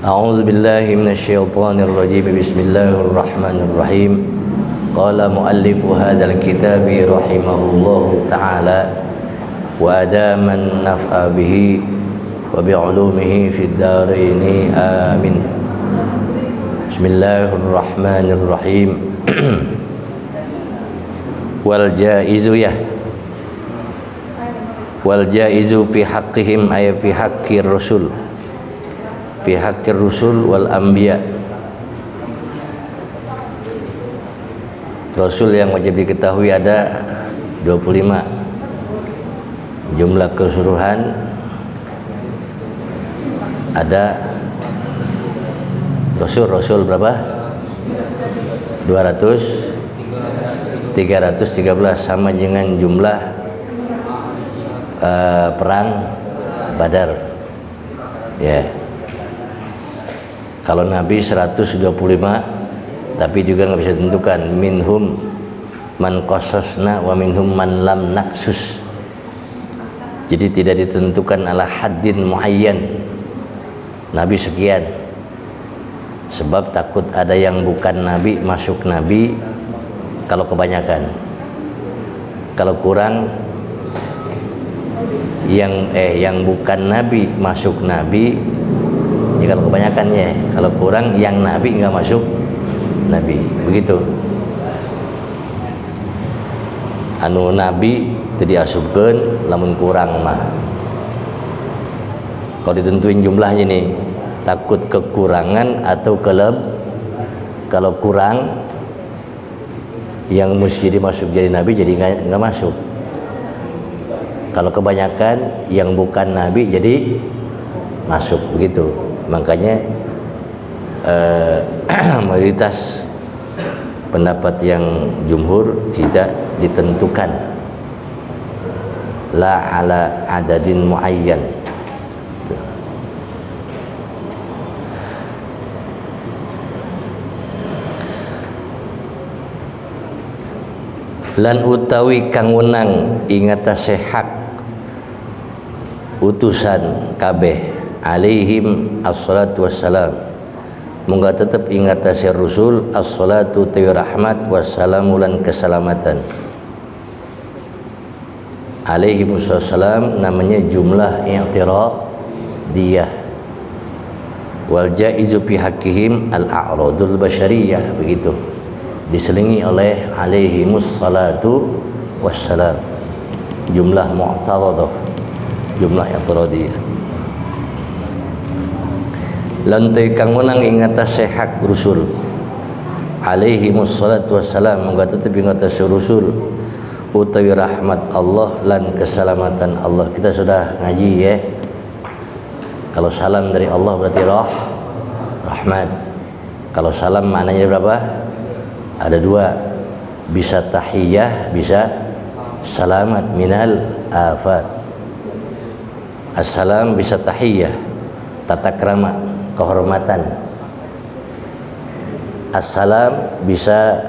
A'udzu billahi minasyaitonir rajim. Bismillahirrahmanirrahim. Qala muallifu hadzal kitabi rahimahullahu ta'ala wa adaman naf'a bihi wa bi'ulumihi fid dharain amin. Bismillahirrahmanirrahim. Wal jaizu fi haqqihim ay fi haqqir rasul, fi haqqir rusul wal anbiya. Rasul yang wajib diketahui ada 25. Jumlah keseluruhan ada rasul berapa? 313 sama dengan jumlah perang Badar. Ya. Kalau Nabi 125, tapi juga nggak bisa ditentukan. Minhum man qasasna wa minhum man lam naksus. Jadi tidak ditentukan ala haddin muayyan. Nabi sekian. Sebab takut ada yang bukan Nabi masuk Nabi kalau kebanyakan. Kalau kurang yang bukan Nabi masuk Nabi. Ya, kalau kebanyakan ya, kalau kurang yang Nabi nggak masuk Nabi, begitu. Anu Nabi itu diasupkeun, lamun kurang mah. Kalau ditentuin jumlahnya nih, takut kekurangan atau kalau kurang yang mesti masuk jadi Nabi jadi nggak masuk. Kalau kebanyakan yang bukan Nabi jadi masuk, begitu. Makanya mayoritas pendapat yang jumhur tidak ditentukan la ala adadin muayyan. Lan utawi kang wenang ingatase hak utusan kabeh alaihim assalatu wassalam, mongga tetap ingatase Rasul assalatu wa rahmat wassalamu lan keselamatan. Alaihim wassalam namanya jumlah i'tiradiyah. Wal jaizu fi haqqihim al-a'radul basyariyah, begitu. Diselingi oleh alaihimus salatu wassalam, jumlah mu'taradah, jumlah i'tiradiyah. Lantai kang menang ingatase hak Rasul alaihi wassalatu wassalam, mongga tetep ingatase Rasul utawi rahmat Allah lan keselamatan Allah. Kita sudah ngaji ya, kalau salam dari Allah berarti rahmat. Kalau salam maknanya berapa? Ada dua, bisa tahiyah, bisa salamat minal afat. Assalam bisa tahiyah, tata krama, kehormatan. Assalam bisa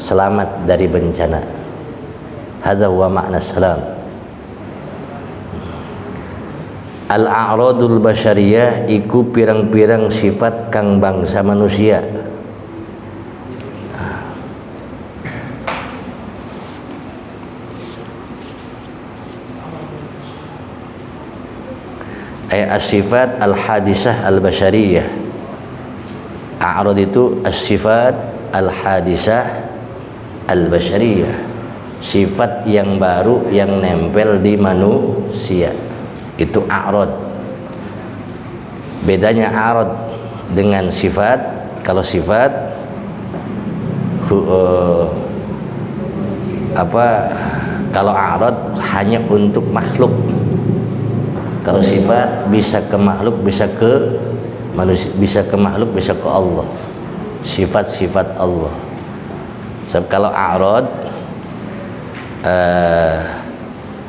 selamat dari bencana. Hadza huwa makna salam. Al-a'radul basyariyah iku pirang-pirang sifat kang bangsa manusia. As-sifat al-hadisah al-basyariyah. A'rad itu as-sifat al-hadisah al-basyariyah, sifat yang baru yang nempel di manusia, itu a'rad. Bedanya a'rad dengan sifat, kalau sifat kalau a'rad hanya untuk makhluk. Kalau sifat bisa ke makhluk, bisa ke manusia, bisa ke makhluk, bisa ke Allah. Sifat-sifat Allah. Sebab kalau a'rad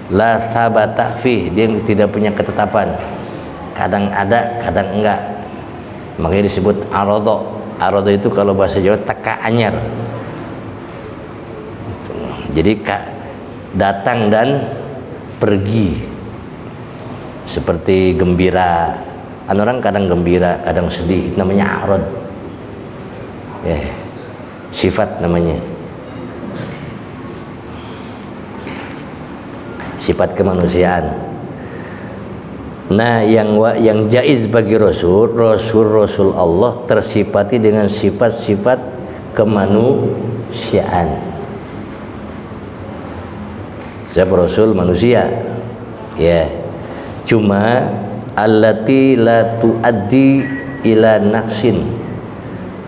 la thabata fih, dia tidak punya ketetapan. Kadang ada, kadang enggak. Makanya disebut aradha. Aradha itu kalau bahasa Jawa teka anyar. Jadi datang dan pergi. Seperti gembira, orang kadang gembira, kadang sedih, itu namanya a'rad. Ya, sifat namanya. Sifat kemanusiaan. Nah, yang jaiz bagi Rasul Allah tersifati dengan sifat-sifat kemanusiaan. Siapa Rasul manusia? Ya. Cuma allati la tuaddi ila naqsin.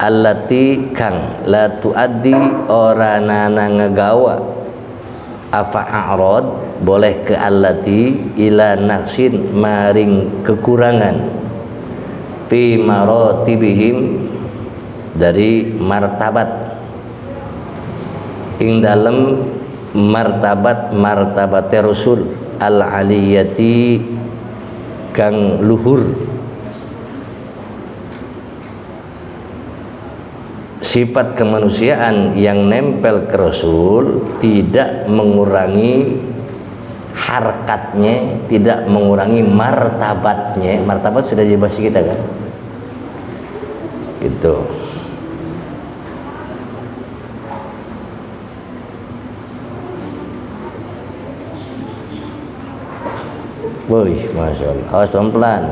Allati kang la tuaddi ora nana ngagawa afa a'rad boleh ke allati ila naqsin maring kekurangan fi maratibihim dari martabat ing dalem martabat Rasul al aliyati kang luhur. Sifat kemanusiaan yang nempel ke Rasul tidak mengurangi harkatnya, tidak mengurangi martabatnya. Martabat sudah dibahas kita kan, gitu. Wih, masya Allah. Awas pelan-pelan.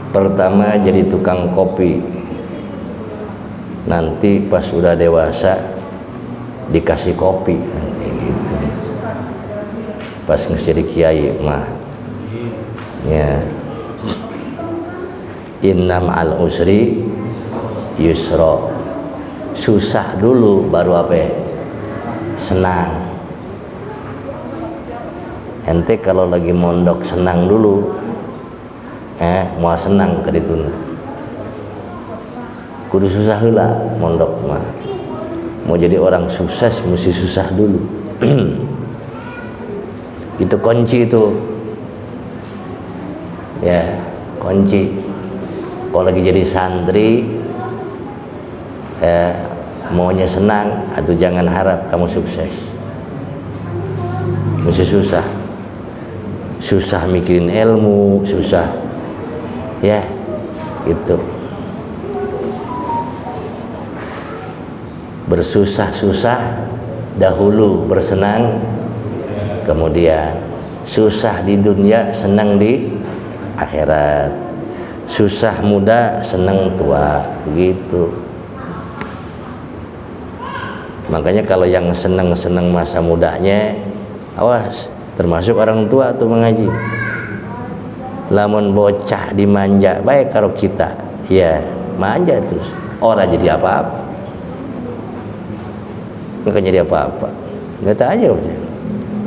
Pertama jadi tukang kopi, nanti pas udah dewasa dikasih kopi, nanti gitu. Pas ngesiri kiai mah, ya. Inna ma'al usri yusra. Susah dulu baru apa? Senang. Ente kalau lagi mondok senang dulu, mau senang ke ditu kudu susah heula mondok mah. Mau jadi orang sukses mesti susah dulu. Itu kunci itu, ya, kunci. Kalau lagi jadi santri, maunya senang, atau jangan harap kamu sukses. Mesti susah, susah mikirin ilmu, susah, ya, gitu. Bersusah-susah dahulu, bersenang kemudian. Susah di dunia, senang di akhirat. Susah muda, senang tua, begitu. Makanya kalau yang senang-senang masa mudanya, awas, termasuk orang tua tuh mengaji. Lamun bocah dimanja, baik kalau kita, ya manja terus, orang jadi apa-apa. Nggak jadi apa-apa, nggak tahu aja,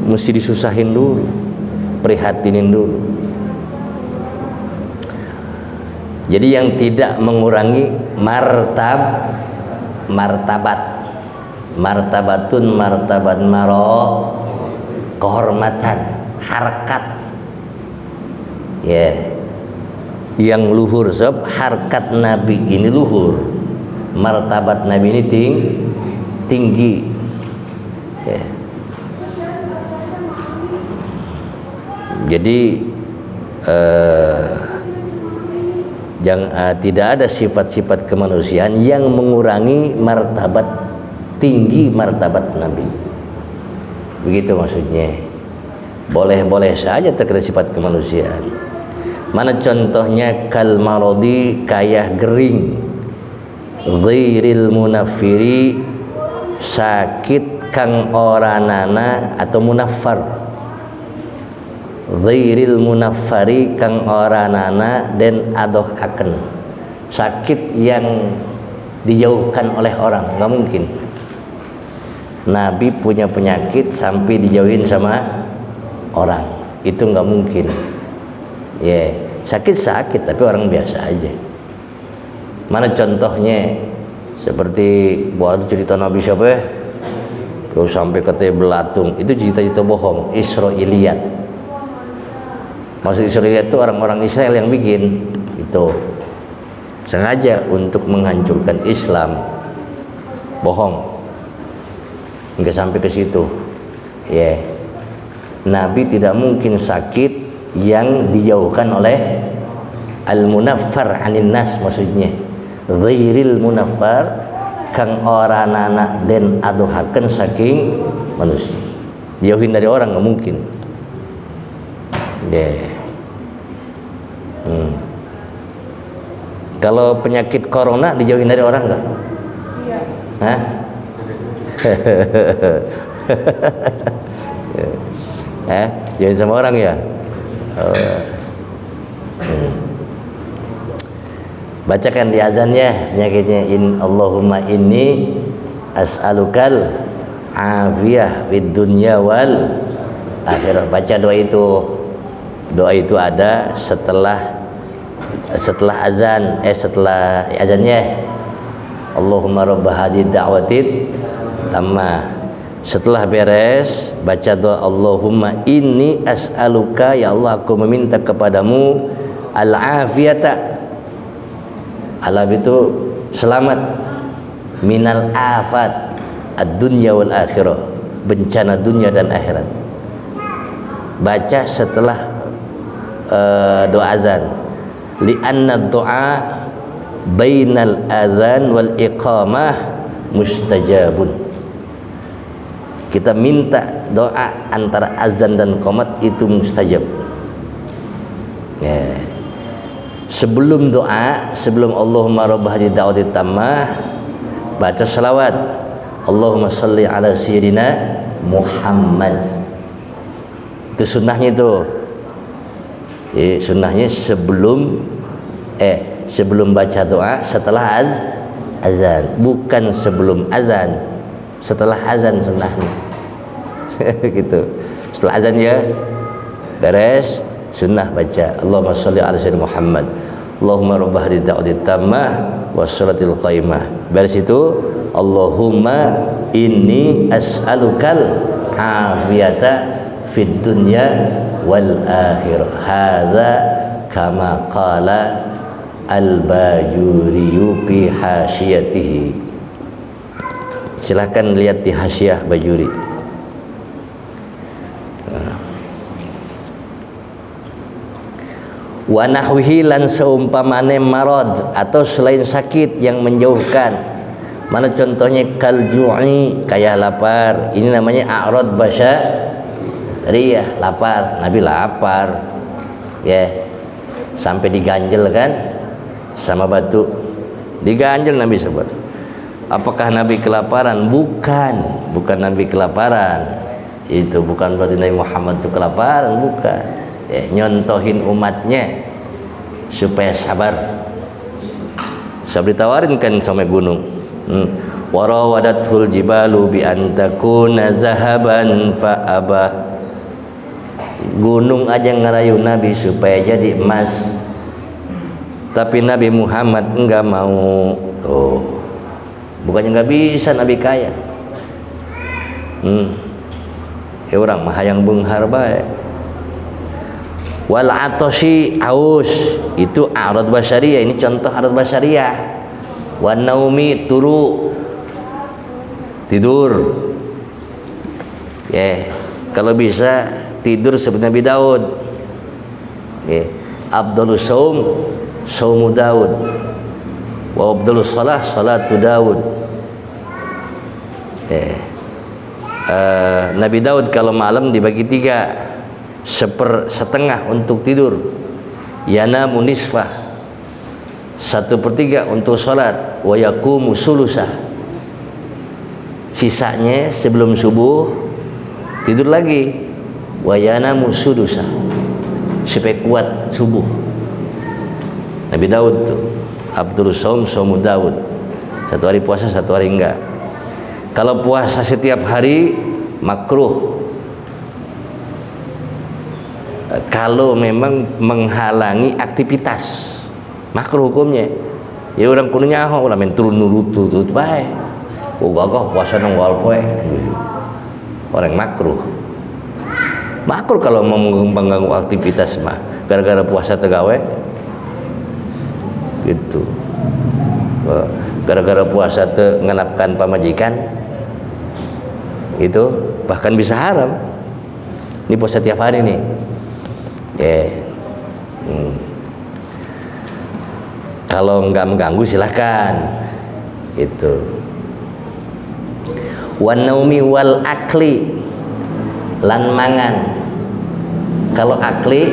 mesti disusahin dulu, prihatinin dulu. Jadi yang tidak mengurangi martabatun martabat maro, kehormatan, harkat, ya, yang luhur. Sebab harkat Nabi ini luhur, martabat Nabi ini tinggi, ya. Jadi tidak ada sifat-sifat kemanusiaan yang mengurangi martabat, tinggi martabat Nabi. Begitu maksudnya. Boleh-boleh saja terkena sifat kemanusiaan. Mana contohnya? Kal marodi, kayah gering, ghairil munafiri, sakit kang oranana atau munaffar. Ghairil munaffari kang oranana den adoh aken, sakit yang dijauhkan oleh orang, nggak mungkin. Nabi punya penyakit sampai dijauhin sama orang, itu nggak mungkin. Ya, sakit tapi orang biasa aja. Mana contohnya? Seperti buat cerita Nabi siapa ya? Kalau sampai katanya belatung, itu cerita-cerita bohong, Israiliyat. Maksud Israiliyat itu orang-orang Israel yang bikin, itu sengaja untuk menghancurkan Islam. bohong. Enggak sampai ke situ. Ya. Nabi tidak mungkin sakit yang dijauhkan oleh al-munaffar anin nas, maksudnya ghairil munaffar kang ora anak den aduhaken saking manusia. Jauhin dari orang nggak mungkin. Kalau penyakit corona dijauhin dari orang nggak? Iya. Hah? Jauhin sama orang ya? Bacakan di azannya penyakitnya, Allahumma inni as'alukal afiyah fid dunya wal akhirah. Baca doa itu. Doa itu ada setelah azan, setelah azannya. Allahumma rabb hadhihi da'watin tammah. Setelah beres baca doa Allahumma inni as'aluka, ya Allah aku meminta kepadamu al-afiyata. Alaf itu selamat, minal afat ad-dunya wal akhirah, bencana dunia dan akhirat. Baca setelah doa azan, li'anna doa bainal azan wal iqamah mustajabun. Kita minta doa antara azan dan qomat itu mustajab. Sebelum doa, sebelum Allahumma rabb hadhihi da'wati tammah, baca selawat Allahumma shalli ala sayyidina Muhammad. Itu sunnahnya itu. Sunnahnya sebelum baca doa, setelah azan, bukan sebelum azan, setelah azan sunnahnya. Gitu. Setelah azan ya beres, sunnah baca Allahumma shalli ala sayyidina Muhammad, Allahumma rabb hadhihi da'wati tammah wassalatil qaimah. Beres itu Allahumma inni as'alukal afiyata fid dunya wal akhirah. Hadza kama qala al-Bajuri fi hasyiyatihi. Silakan lihat di hasyiah Bajuri. Wa nahwihi lan seumpamane marad atau selain sakit yang menjauhkan. Mana contohnya kalju'i, kayak lapar. Ini namanya a'rad basyariyah, lapar. Nabi lapar. Sampai diganjel kan sama batu. Diganjel Nabi sabar. Apakah Nabi kelaparan? Bukan Nabi kelaparan. Itu bukan berarti Nabi Muhammad itu kelaparan, bukan. Nyontohin umatnya supaya sabar. Ditawarin kan sama gunung. Warawadatul jibalu bi an takuna zahaban fa aba. Gunung aja ngerayu Nabi supaya jadi emas, tapi Nabi Muhammad enggak mau. Tuh, bukannya enggak bisa Nabi kaya. Orang mah hayang beunghar bae. Wal atoshi, aus, itu a'rad basyariyah. Ini contoh a'rad basyariyah. Wan naumi, turu, tidur. Kalau bisa tidur seperti Nabi Daud. Abdulus saum saumu Daud, wa abdulus salah salatu Daud. Nabi Daud kalau malam dibagi 3, setengah untuk tidur, yanamu nisfah, 1/3 untuk sholat, wa yaqumu sulusah, sisanya sebelum subuh tidur lagi, wa yanamu sudusah, supaya kuat subuh. Nabi Daud tuh Abdul Saum Saumu Daud, 1 hari puasa 1 hari enggak. Kalau puasa setiap hari makruh, kalau memang menghalangi aktivitas, makruh hukumnya. Ya orang kudu nyaho ulah men turun nurut bae. Gagah puasa nang wal poe. Orang makruh. Makruh kalau mau mengganggu aktivitas mah gara-gara puasa tegawe gitu. Gara-gara puasa teu ngenapkan pamajikan itu bahkan bisa haram. Ini puasa tiap hari nih. Kalau nggak mengganggu silahkan. Itu. Wan naumi wal akli lan mangan. Kalau akli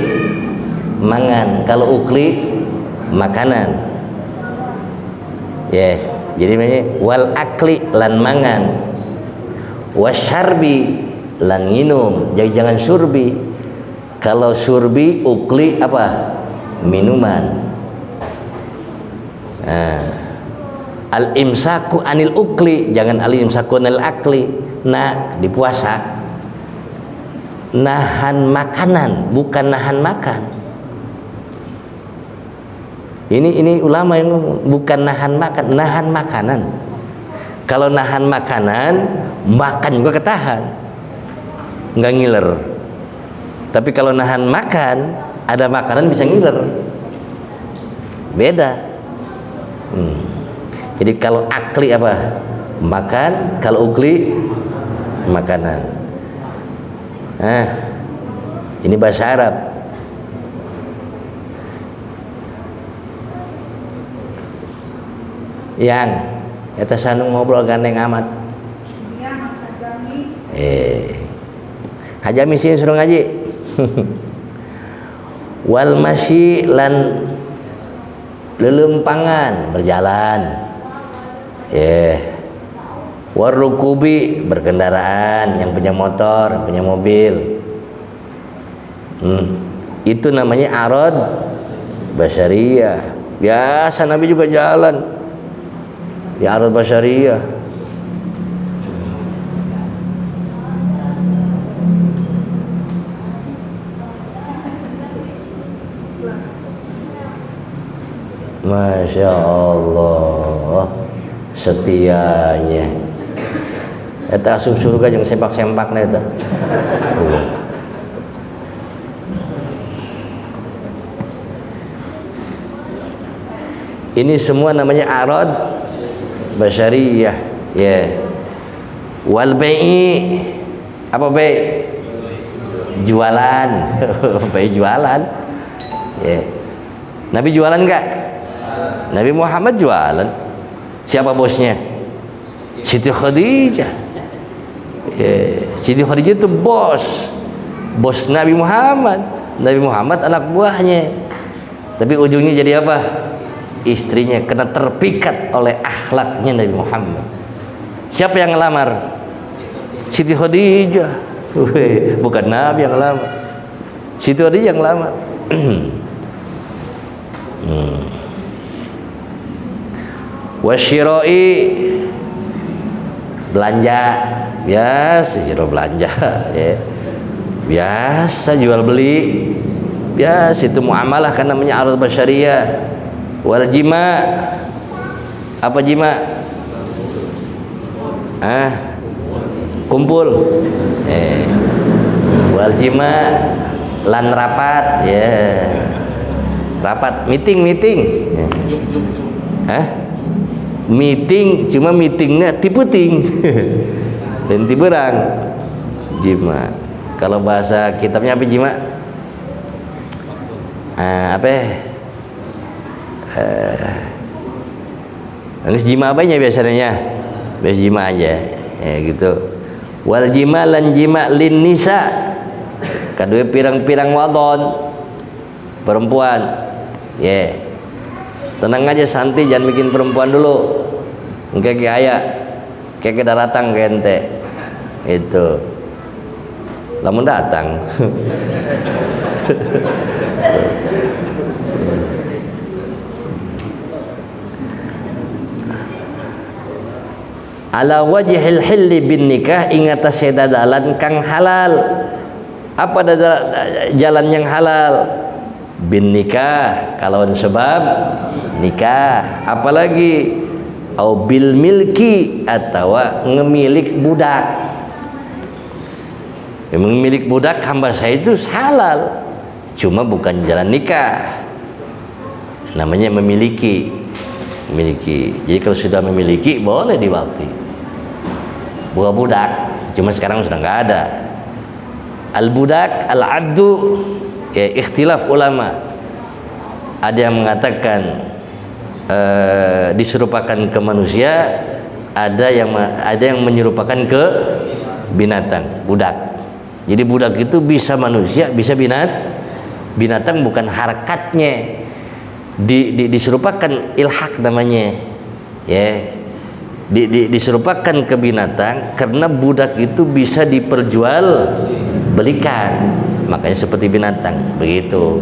mangan, kalau ukli makanan. Jadi namanya wal akli lan mangan, wasyarbi lan minum. Jadi jangan surbi. Kalau surbi, ukli apa? Minuman. Al imsaku anil ukli, jangan al imsaku anil akli. Nah, di puasa nahan makanan, bukan nahan makan. Ini ulama yang ngomong, bukan nahan makan, nahan makanan. Kalau nahan makanan, makan juga ketahan, nggak ngiler. Tapi kalau nahan makan, ada makanan bisa ngiler, beda. Jadi kalau akli apa? Makan, kalau ukli makanan. Ini bahasa Arab. Yang eta sanung ngobrol gandeng amat. Hajami sih suruh ngaji. Wal masyi lan lelempangan, berjalan. Warukubi, berkendaraan, yang punya motor, yang punya mobil. Itu namanya arad basyariyah. Biasa Nabi juga jalan. Ya arad basyariyah. Masya Allah, setianya. Eta asup surga jeung sempak-sempakna eta. Ini semua namanya arad basyariyah. Wal bai'i, apa bai'? Jualan. Bai' jualan. Nabi jualan enggak? Nabi Muhammad jualan. Siapa bosnya? Siti Khadijah. Siti Khadijah itu bos Nabi Muhammad. Nabi Muhammad anak buahnya. Tapi ujungnya jadi apa? Istrinya, kena terpikat oleh akhlaknya Nabi Muhammad. Siapa yang ngelamar? Siti Khadijah. Bukan Nabi yang ngelamar. Siti Khadijah yang ngelamar. Wasyira'i, belanja. Biasa jiro belanja, biasa jual beli, biasa itu muamalah, kan namanya arad basyariyah. Wal jima, apa jima? Kumpul. Wal jima lan rapat, rapat, meeting. Meeting, cuma meetingnya tiputing dan tiberang. Jima. Kalau bahasa kitabnya apa jima? Nangis jima apanya biasanya? Biasa jima aja, gitu. Wal jima lan jima lin nisa, kadue pirang-pirang wadon perempuan. Tenang aja, santai, jangan bikin perempuan dulu. Engke aya, keke datang ke ente. Itu. Lamun datang. Ala wajhil hilli bin nikah, ingata sedadalan kang halal. Apa jalan yang halal? Bin nikah, kalau sebab nikah. Apalagi au bil milki, atau ngemilik budak. Memilik budak hamba saya itu halal, cuma bukan jalan nikah, namanya memiliki. memiliki. Jadi kalau sudah memiliki boleh diwakti. Bukan budak, cuma sekarang sudah nggak ada. Al-budak, al-abdu, ya ikhtilaf ulama. Ada yang mengatakan diserupakan ke manusia, ada yang menyerupakan ke binatang, budak. Jadi budak itu bisa manusia, bisa binatang, bukan harakatnya. Diserupakan ilhak namanya, ya. Diserupakan ke binatang karena budak itu bisa diperjual belikan, makanya seperti binatang begitu.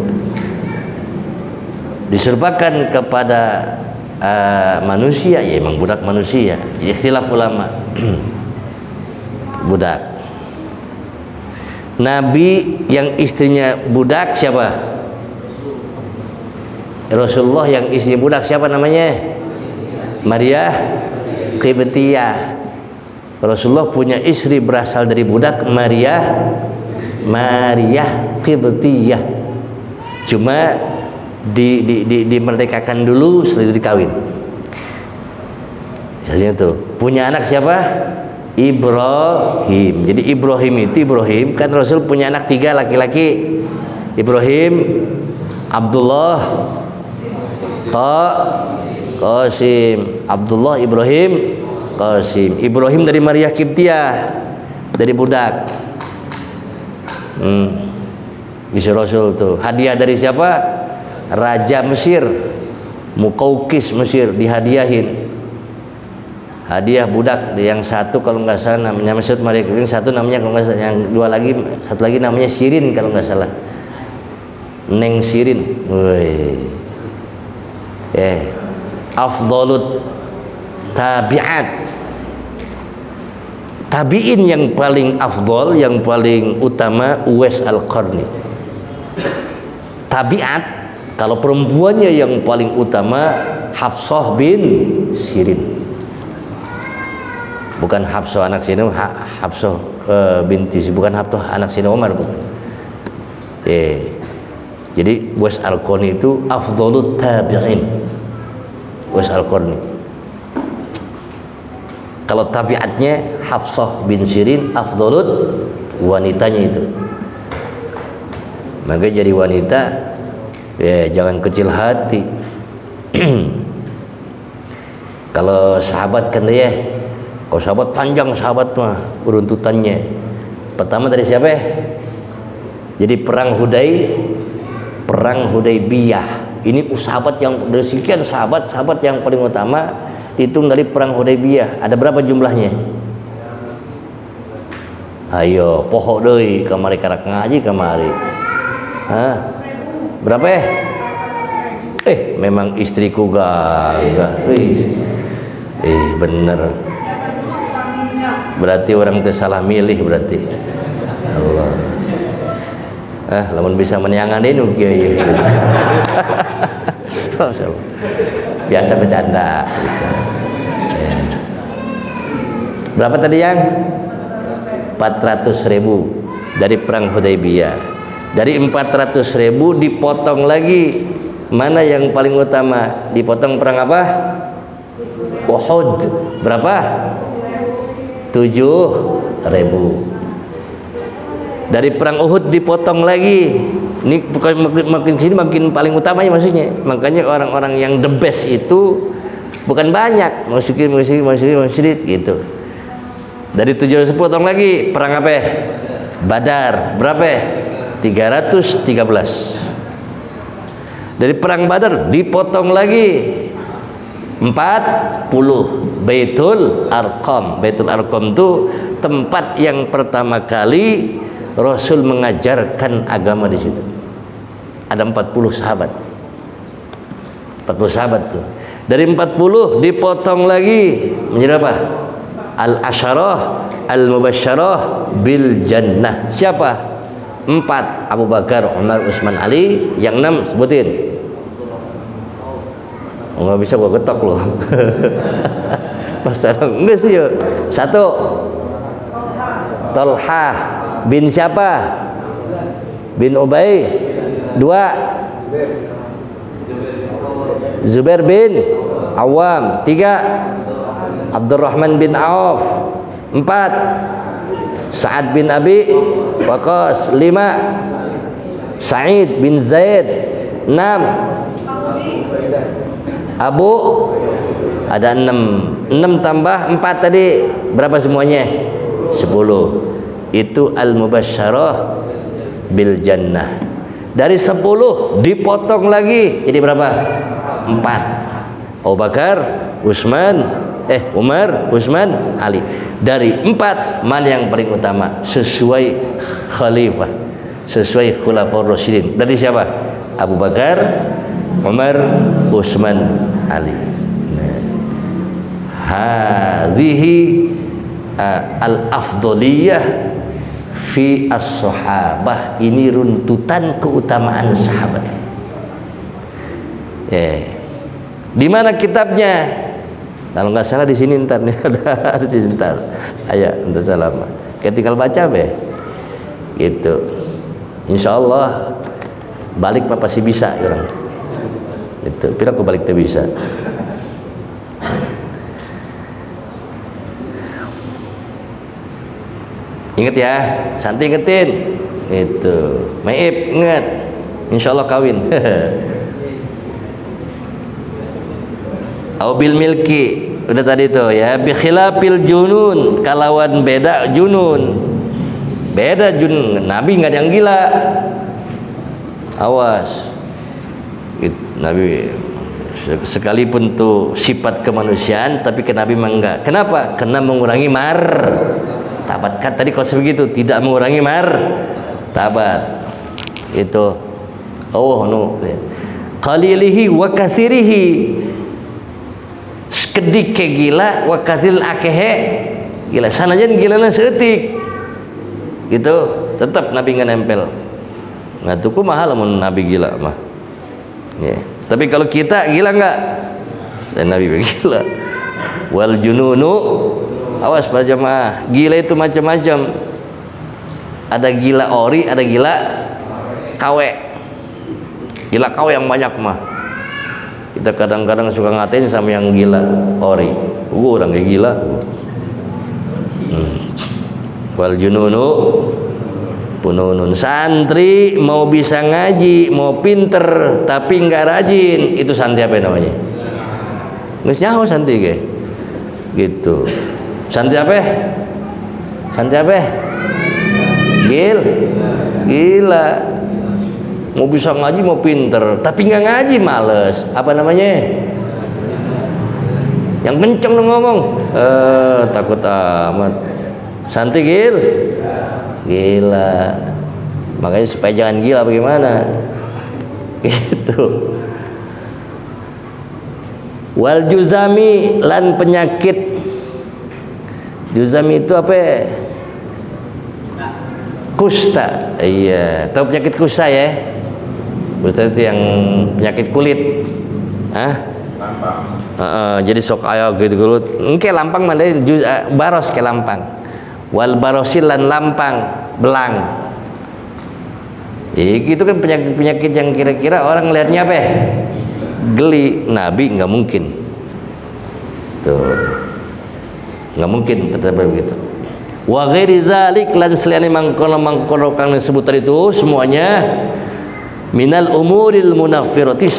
Diserupakan kepada manusia, ya emang budak manusia. Ikhtilaf ulama. Budak. Nabi yang istrinya budak siapa? Rasulullah yang istrinya budak siapa namanya? Maria Qibtiyah. Rasulullah punya istri berasal dari budak, Maria Qibtiyah. Cuma dimerdekakan dulu, setelah itu dikawin. Misalnya tuh punya anak siapa? Ibrahim. Jadi Ibrahim kan Rasul punya anak 3 laki-laki. Ibrahim, Abdullah, Qasim. Abdullah, Ibrahim, Qasim. Ibrahim dari Maria Qibtiyah, dari budak. Isi Rasul tuh. Hadiah dari siapa? Raja Mesir, Muqawqis Mesir, dihadiahin. Hadiah budak yang satu kalau nggak salah namanya Maksud Maria Qibtiyah, satu namanya kalau nggak salah, yang satu lagi namanya Sirin kalau nggak salah. Neng Sirin. Woi. Afdalut tabi'at. Tabi'in yang paling afdal, yang paling utama Uwais Al-Qarni. Tabi'at kalau perempuannya yang paling utama Hafsah bin Sirin. Bukan Hafsah anak Sina, Hafsah binti, bukan Hafsah anak Sina Umar, bukan. Jadi Uwais Al-Qarni itu afdalut tabi'in. Uwais Al-Qarni. Kalau tabiatnya Hafsah bin Sirin afdalut wanitanya itu. Maka jadi wanita ya jangan kecil hati. Kalau sahabat kan ya, kalau sahabat panjang sahabat mah runtutannya. Pertama dari siapa ya? Jadi perang Hudaybiyah. Ini sahabat yang dari sekian sahabat yang paling utama dihitung dari perang Hudaybiyah. Ada berapa jumlahnya? Ayo, pohok deui kamari karak ngaji kamari. Berapa ya? Memang istriku gak. Bener. Berarti orang itu salah milih berarti. Allah. Lamun bisa menyanganin kieu gitu. Biasa bercanda gitu. Berapa tadi yang? 400.000 dari perang Hudaybiyah. Dari 400.000 dipotong lagi. Mana yang paling utama? Dipotong perang apa? Uhud. Berapa? 7.000. Dari perang Uhud dipotong lagi. Ini makin sini makin paling utamanya maksudnya. Makanya orang-orang yang the best itu bukan banyak, musyrik gitu. Dari 700 potong lagi perang apa? Badar. Berapa? 313. Dari perang Badar dipotong lagi 40. Baitul Arqam. Baitul Arqam itu tempat yang pertama kali Rasul mengajarkan agama di situ. Ada 40 sahabat. 40 sahabat tuh. Dari 40 dipotong lagi menjadi apa? Al-Asyarah Al-Mubasysyarah bil Jannah. Siapa? 4. Abu Bakar, Umar, Utsman, Ali. Yang 6 sebutin. Nggak bisa gua getok loh. Masalah enggak sih ya. 1. Talha bin siapa? Bin Ubay. 2. Zubair bin Awam. 3 Abdurrahman bin Auf. 4 Sa'ad bin Abi Waqqas. 5 Sa'id bin Zaid. 6 Abu, ada 6 tambah 4 tadi berapa semuanya? 10. Itu al-mubasysyarah bil jannah. Dari 10 dipotong lagi jadi berapa? 4. Abu Bakar, Umar, Utsman, Ali. Dari 4 mana yang paling utama sesuai khalifah, sesuai khulafaur rasyidin? Berarti siapa? Abu Bakar, Umar, Utsman, Ali. Nah, hadhihi al-afdhaliyah fi as-sahabah. Ini runtutan keutamaan sahabat. Di mana kitabnya? Kalau nggak salah di sini ntar nih ada di sini ntar. Ayat untuk salam. Kita tinggal baca be. Gitu. Insyaallah balik apa pasti bisa orang. Itu pira aku balik tuh bisa. Ingat ya, Santi ingetin. Itu. Maib ingat. Insyaallah kawin. Au bil milki. Udah tadi tuh ya, bi khilafil junun, kalawan beda junun. Beda junun. Nabi enggak ada yang gila. Awas. Nabi sekalipun tuh sifat kemanusiaan tapi ke Nabi enggak. Kenapa? Karena mengurangi tabat. Kan tadi kalau begitu tidak mengurangi tabat. Itu qalilihi wa katsirihi. Sekedik ke gila wa katsiril akehe gila. Sanajan gilana seutik. Gitu, tetap Nabi enggak nempel. Nah, tuku mahal mun Nabi gila mah. Ya. Tapi kalau kita gila enggak? Dan Nabi gila. Wal jununu, awas para jemaah, gila itu macam-macam. Ada gila ori, ada gila kawe. Gila kawe yang banyak mah. Kita kadang-kadang suka ngatain sama yang gila ori. Orang kayak gila. Wal jununu pununun. Santri mau bisa ngaji, mau pinter tapi nggak rajin, itu santri apa namanya? Nggak nyaho santri ke? Gitu. Santri apa? Santri apa? Gila. Mau bisa ngaji, mau pinter tapi nggak ngaji, males. Apa namanya? Yang kenceng dong ngomong. Takut amat. Santri gila. Makanya supaya jangan gila bagaimana? Gitu. Wal juzami, lan penyakit. Juzami itu apa? Kusta. Iya, tahu penyakit kusta ya? Kusta itu yang penyakit kulit. Jadi sok ayo gitu. Engke lampang mana? Baros ke lampang. Wal barosil lan lampang, belang. Itu kan penyakit yang kira-kira orang lihatnya apa? Geli. Nabi nggak mungkin. Tuh. Nggak mungkin terjadi begitu. Wa ghairi zalik, lan selain mangkono kang disebut tadi itu semuanya minal umuril munaffarati,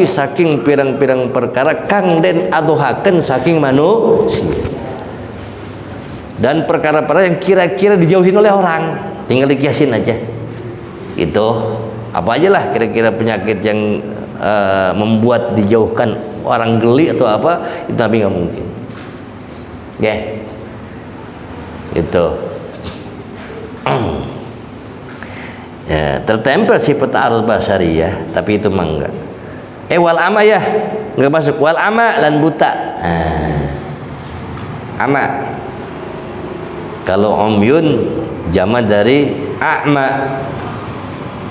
saking pirang-pirang perkara kang den aduhaken saking manusia. Dan perkara-perkara yang kira-kira dijauhin oleh orang, tinggal dikiasin aja. Itu apa aja lah kira-kira penyakit yang membuat dijauhkan orang geli atau apa, itu Nabi nggak mungkin. Ya, itu. Ya, tertempel sifat al-basariyah, tapi itu mah enggak. Wal ama ya, enggak masuk. Wal ama lan buta. Ama. Kalau umyun jama dari a'ma,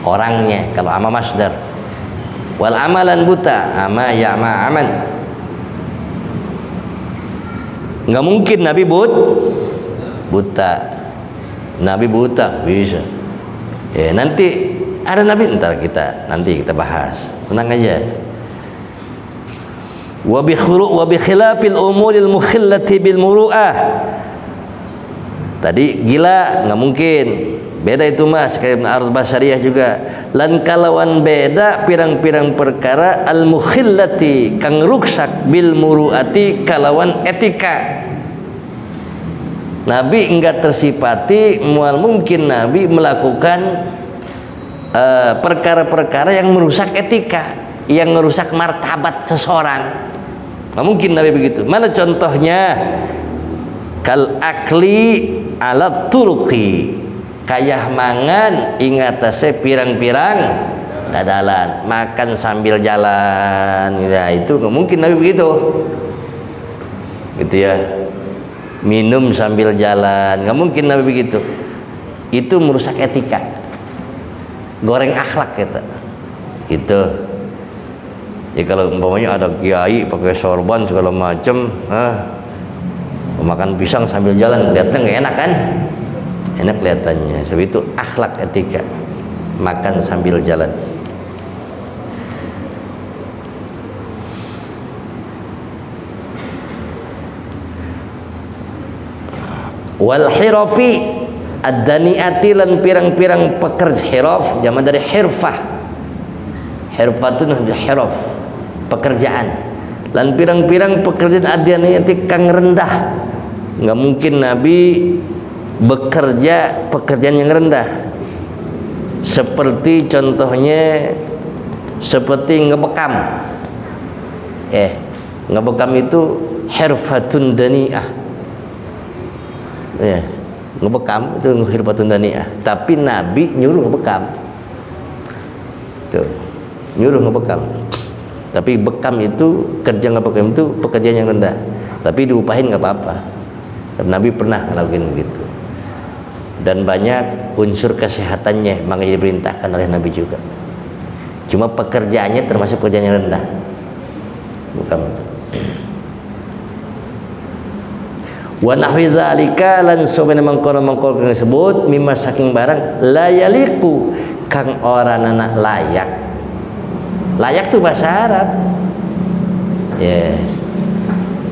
orangnya. Kalau ama masdar. Wal amalan buta, ama ya'ma aman. Nggak mungkin Nabi buta. Nabi buta bisa. Ya, nanti ada Nabi nanti kita bahas. Tenang aja. wa bi khilafil umuril mukhillati bil muru'ah. Tadi gila nggak mungkin, beda itu mas, kayak arus basyariah juga. Lan kalawan beda pirang-pirang perkara al mukhillati kang ruksak bil muru'ati kalawan etika. Nabi enggak tersifati mual mungkin Nabi melakukan perkara-perkara yang merusak etika, yang merusak martabat seseorang. Nggak mungkin Nabi begitu. Mana contohnya? Kal akli ala turuqi, kayah mangan ingatase pirang-pirang dadalan, makan sambil jalan. Ya itu nggak mungkin Nabi begitu. Gitu ya. Minum sambil jalan, nggak mungkin Nabi begitu. Itu merusak etika, goreng akhlak kita. Gitu. Ya kalau umpamanya ada kiai pakai sorban segala macam, makan pisang sambil jalan, kelihatannya nggak enak kan? Enak kelihatannya. Sebab itu akhlak etika, makan sambil jalan. Wal hirafi ad-dani'ati lan pirang-pirang pekerja. Hiraf jamak dari hirfah. Hirfatun hiraf, pekerjaan. Lan pirang-pirang pekerjaan ad-dani'ati kang rendah. Enggak mungkin Nabi bekerja pekerjaan yang rendah. Seperti contohnya seperti ngebekam. Ngebekam itu hirfatun dani'ah. Ya, ngebekam itu hirfatun dani'ah. Tapi Nabi nyuruh ngebekam. Tuh, nyuruh ngebekam. Tapi bekam itu, kerja ngebekam itu pekerjaan yang rendah. Tapi diupahin nggak apa-apa. Nabi pernah ngelakuin begitu. Dan banyak unsur kesehatannya, makanya diperintahkan oleh Nabi juga. Cuma pekerjaannya termasuk pekerjaan yang rendah. Bukan itu. Wa nahwi dzalika lan sabana mangkono-mangkono disebut mimma saking barang la yaliku kang ora nana layak. Layak tuh bahasa Arab.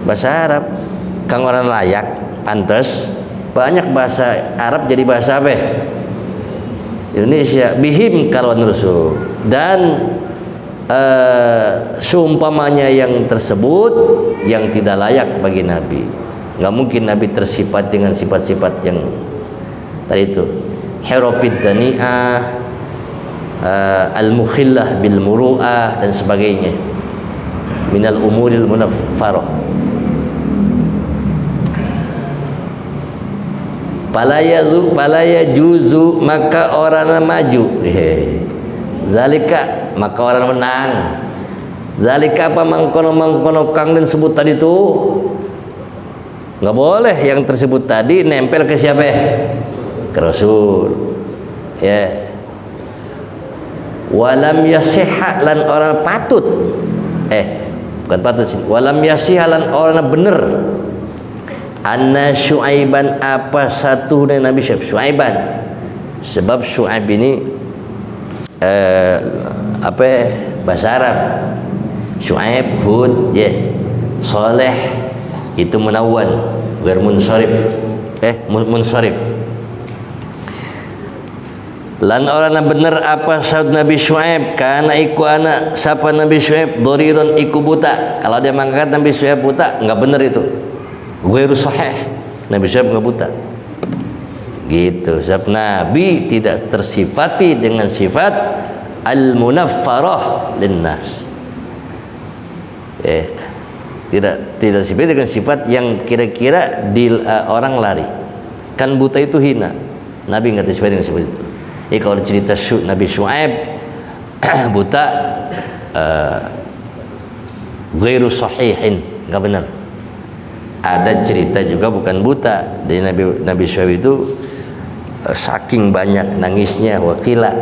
Bahasa Arab kang ora layak, pantes. Banyak bahasa Arab jadi bahasa apa? Indonesia bihim kalawan rusul. Dan seumpamanya yang tersebut yang tidak layak bagi Nabi. Nggak mungkin Nabi tersifat dengan sifat-sifat yang tadi itu, hirafid dani'ah, al-mukhillah bil muru'ah dan sebagainya, minal umuril munaffarah. Palaya juzu maka orang maju. Zalika maka orang menang. Zalika apa mangkono kang dan sebut tadi itu. Nggak boleh yang tersebut tadi nempel ke siapa? Ke Rasul. Ya. Walam yasihha lan orang patut. Bukan patut sih. Walam yasihha lan orang bener. Anna Syuaiban apa satu dari Nabi Syuaiban. Sebab Syuaib ini bahasa Arab. Syuaib, Hud, Saleh itu munawwan, ghair munsharif. Munsharif. Lan orang bener apa saud Nabi Syuaib karena iku anak siapa Nabi Syuaib dorirun iku buta. Kalau dia mengangkat Nabi Syuaib buta, enggak bener itu. Ghairu sahih. Nabi Syuaib enggak buta. Gitu. Sebab Nabi tidak tersifati dengan sifat al-munaffarah linnas. Tidak sifat dengan sifat yang kira-kira orang lari. Kan buta itu hina. Nabi enggak tersifat dengan sifat itu. Jadi kalau cerita Nabi Syuaib buta, ghairu sahihin, enggak benar. Ada cerita juga bukan buta. Dari Nabi Syuaib itu saking banyak nangisnya, wakila,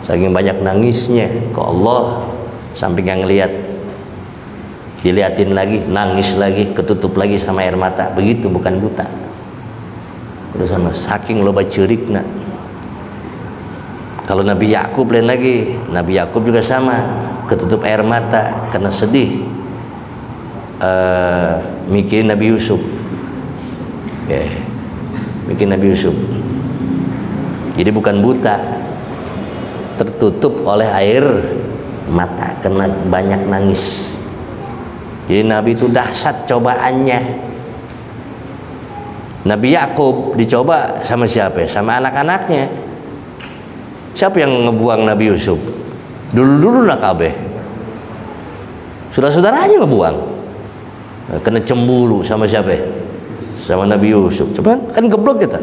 saking banyak nangisnya ke Allah sampai nggak ngelihat, diliatin lagi, nangis lagi, ketutup lagi sama air mata. Begitu, bukan buta. Udah sama saking loba curigna. Kalau Nabi Yakub lain lagi. Nabi Yakub juga sama, ketutup air mata karena sedih mikirin Nabi Yusuf. Mikirin Nabi Yusuf. Jadi bukan buta, tertutup oleh air mata karena banyak nangis. Jadi Nabi itu dahsyat cobaannya. Nabi Yakub dicoba sama siapa? Sama anak-anaknya. Siapa yang ngebuang Nabi Yusuf? Dulu lah kabeh. Saudara-saudaranya ngebuang. Kena cemburu sama siapa? Sama Nabi Yusuf. Coba kan geblok kita.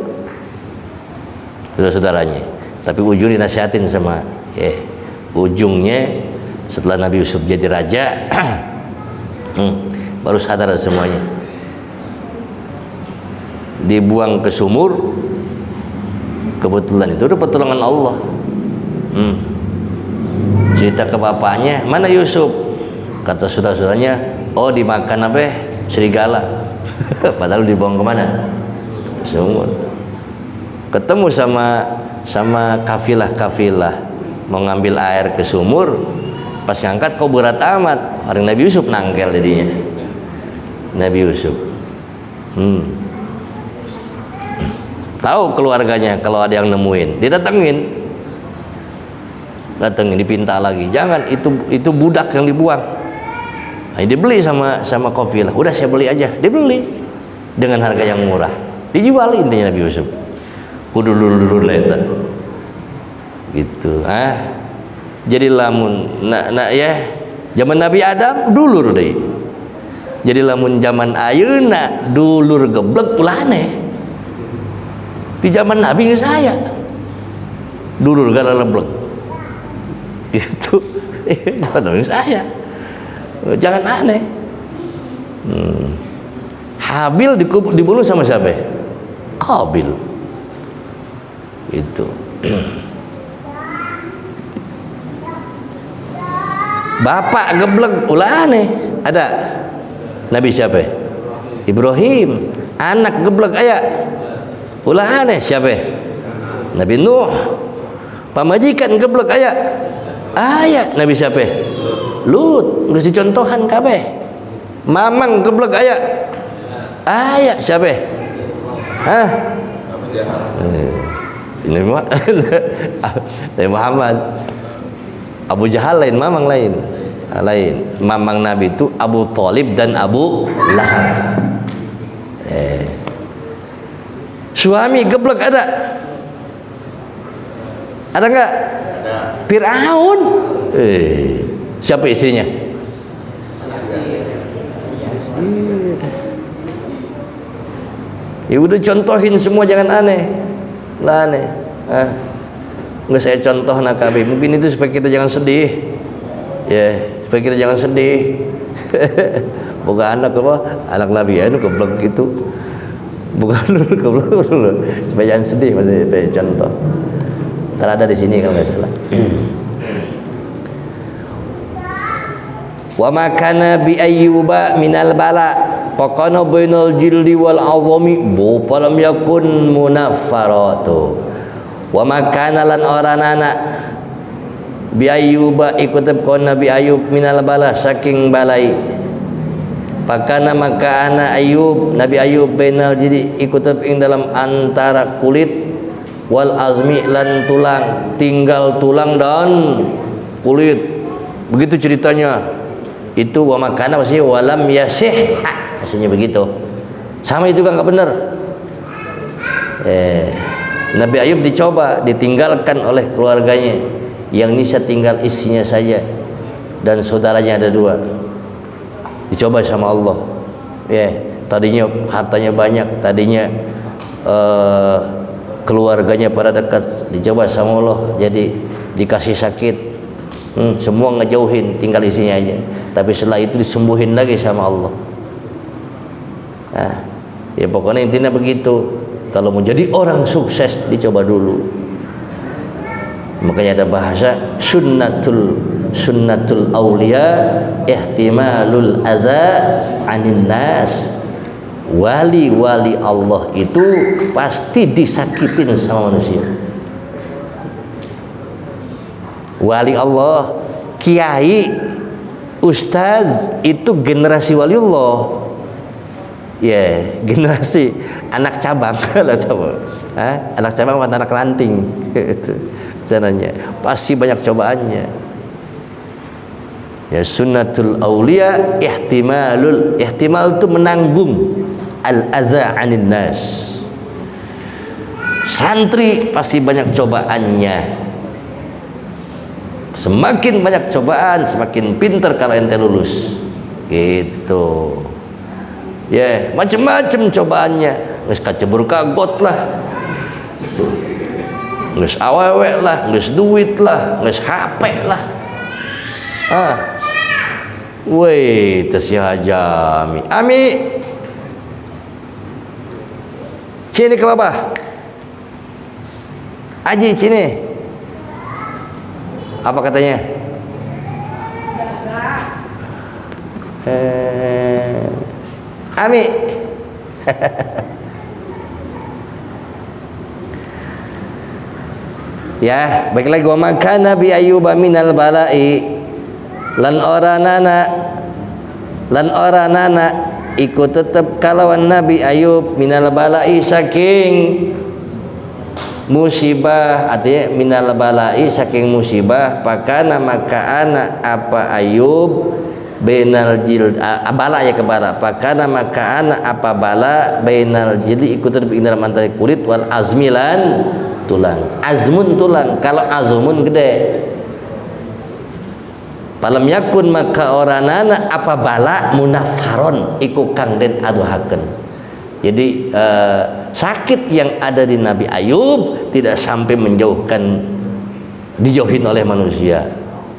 Saudara-saudaranya. Tapi ujungnya dinasihatin sama ujungnya setelah Nabi Yusuf jadi raja baru sadar semuanya. Dibuang ke sumur, kebetulan itu udah pertolongan Allah. Cerita ke bapaknya, mana Yusuf? Kata saudara-saudaranya, oh dimakan apa? Serigala. Padahal dibuang kemana? Sumur. Ketemu sama kafilah mau ngambil air ke sumur, pas ngangkat kok berat amat. Orang Nabi Yusuf nangkel jadinya. Nabi Yusuf. Tahu keluarganya kalau ada yang nemuin, didatengin, dipinta lagi, jangan, itu budak yang dibuang. Nah, dibeli sama kafilah. Udah saya beli aja, dibeli dengan harga yang murah, dijual intinya Nabi Yusuf. Kudu dulu leta gitu. Jadi lamun ya zaman Nabi Adam dulur deh. Jadi lamun zaman ayeuna dulur geblek ulah aneh. Di zaman Nabi saya dulur gara leblek itu zaman saya. Jangan aneh. Habil dibunuh sama siapa? Qabil. Itu. Bapak geblek ulah aneh. Ada Nabi siapa? Ibrahim. Anak geblek aya ulah aneh siapa? Nabi Nuh. Pamajikan geblek aya Nabi siapa? Lut. Geus dicontohan kabeh. Mamang geblek aya siapa? Ini Muhammad. Abu Jahal lain, mamang lain. Mamang Nabi itu Abu Thalib dan Abu Lahab. Suami geblek ada enggak? Fir'aun. Siapa istrinya? Ya udah contohin semua, jangan aneh. Lah aneh. Nggak saya contoh nakabi. Mungkin itu supaya kita jangan sedih. Ya, supaya kita jangan sedih. Boga anak apa? Anak Nabi ya, itu geblek gitu. Bukan geblek dulu. Supaya jangan sedih, maksudnya contoh. Ntar ada di sini kalau nggak salah. Wa makana bi ayyuba minal bala faqana bainal jildi wal azami bu falam yakun munaffaratu wa makana lan oranana bi ayyuba ikutep kon Nabi Ayub minal bala saking balai pakana maka ana Ayub Nabi Ayub bainal jildi ikutep ing dalam antara kulit wal azmi lan tulang, tinggal tulang dan kulit. Begitu ceritanya. Itu wa makana maksudnya walam yasih, maksudnya begitu. Sama itu kan nggak benar. Nabi Ayub dicoba, ditinggalkan oleh keluarganya. Yang Nisa tinggal istrinya saja dan saudaranya ada 2. Dicoba sama Allah. Tadinya hartanya banyak, tadinya keluarganya pada dekat, dicoba sama Allah, jadi dikasih sakit. Semua ngejauhin, tinggal isinya aja. Tapi setelah itu disembuhin lagi sama Allah. Ya pokoknya intinya begitu. Kalau mau jadi orang sukses dicoba dulu. Makanya ada bahasa sunnatul auliya ihtimalul adza anin nas. Wali-wali Allah itu pasti disakitin sama manusia. Wali Allah, kiai Ustaz itu generasi waliullah. Ya, generasi anak cabang kalau coba. Anak cabang atau anak ranting itu caranya. Pasti banyak cobaannya. Ya, sunnatul aulia ihtimal itu menanggung al-adza 'anil nas. Santri pasti banyak cobaannya. Semakin banyak cobaan, semakin pintar kalau ente lulus. Gitu. Ya, macam-macam cobaannya. Geus kacebur kagot lah. Gitu. Geus awewe lah, geus duit lah, geus HP lah. Woi, tes ya Jami. Ami. Sini ke bawah. Aji sini. Apa katanya? Ami. Ya, baik lagi. Wa maka Nabi Ayub minal bala'i lan oranana iku tetep kalawan Nabi Ayub minal bala'i saking musibah, artinya minal bala'i saking musibah. Pakana maka anak apa Ayub bainal jild bala ya kebala. Pakana maka anak apa bala bainal jildi ikut di dalam antara kulit wal azmilan tulang. Azmun tulang, kalau azmun gede. Palam yakun maka oranana apa bala munafaron iku kang den aduhaken. Jadi sakit yang ada di Nabi Ayub tidak sampai dijauhin oleh manusia.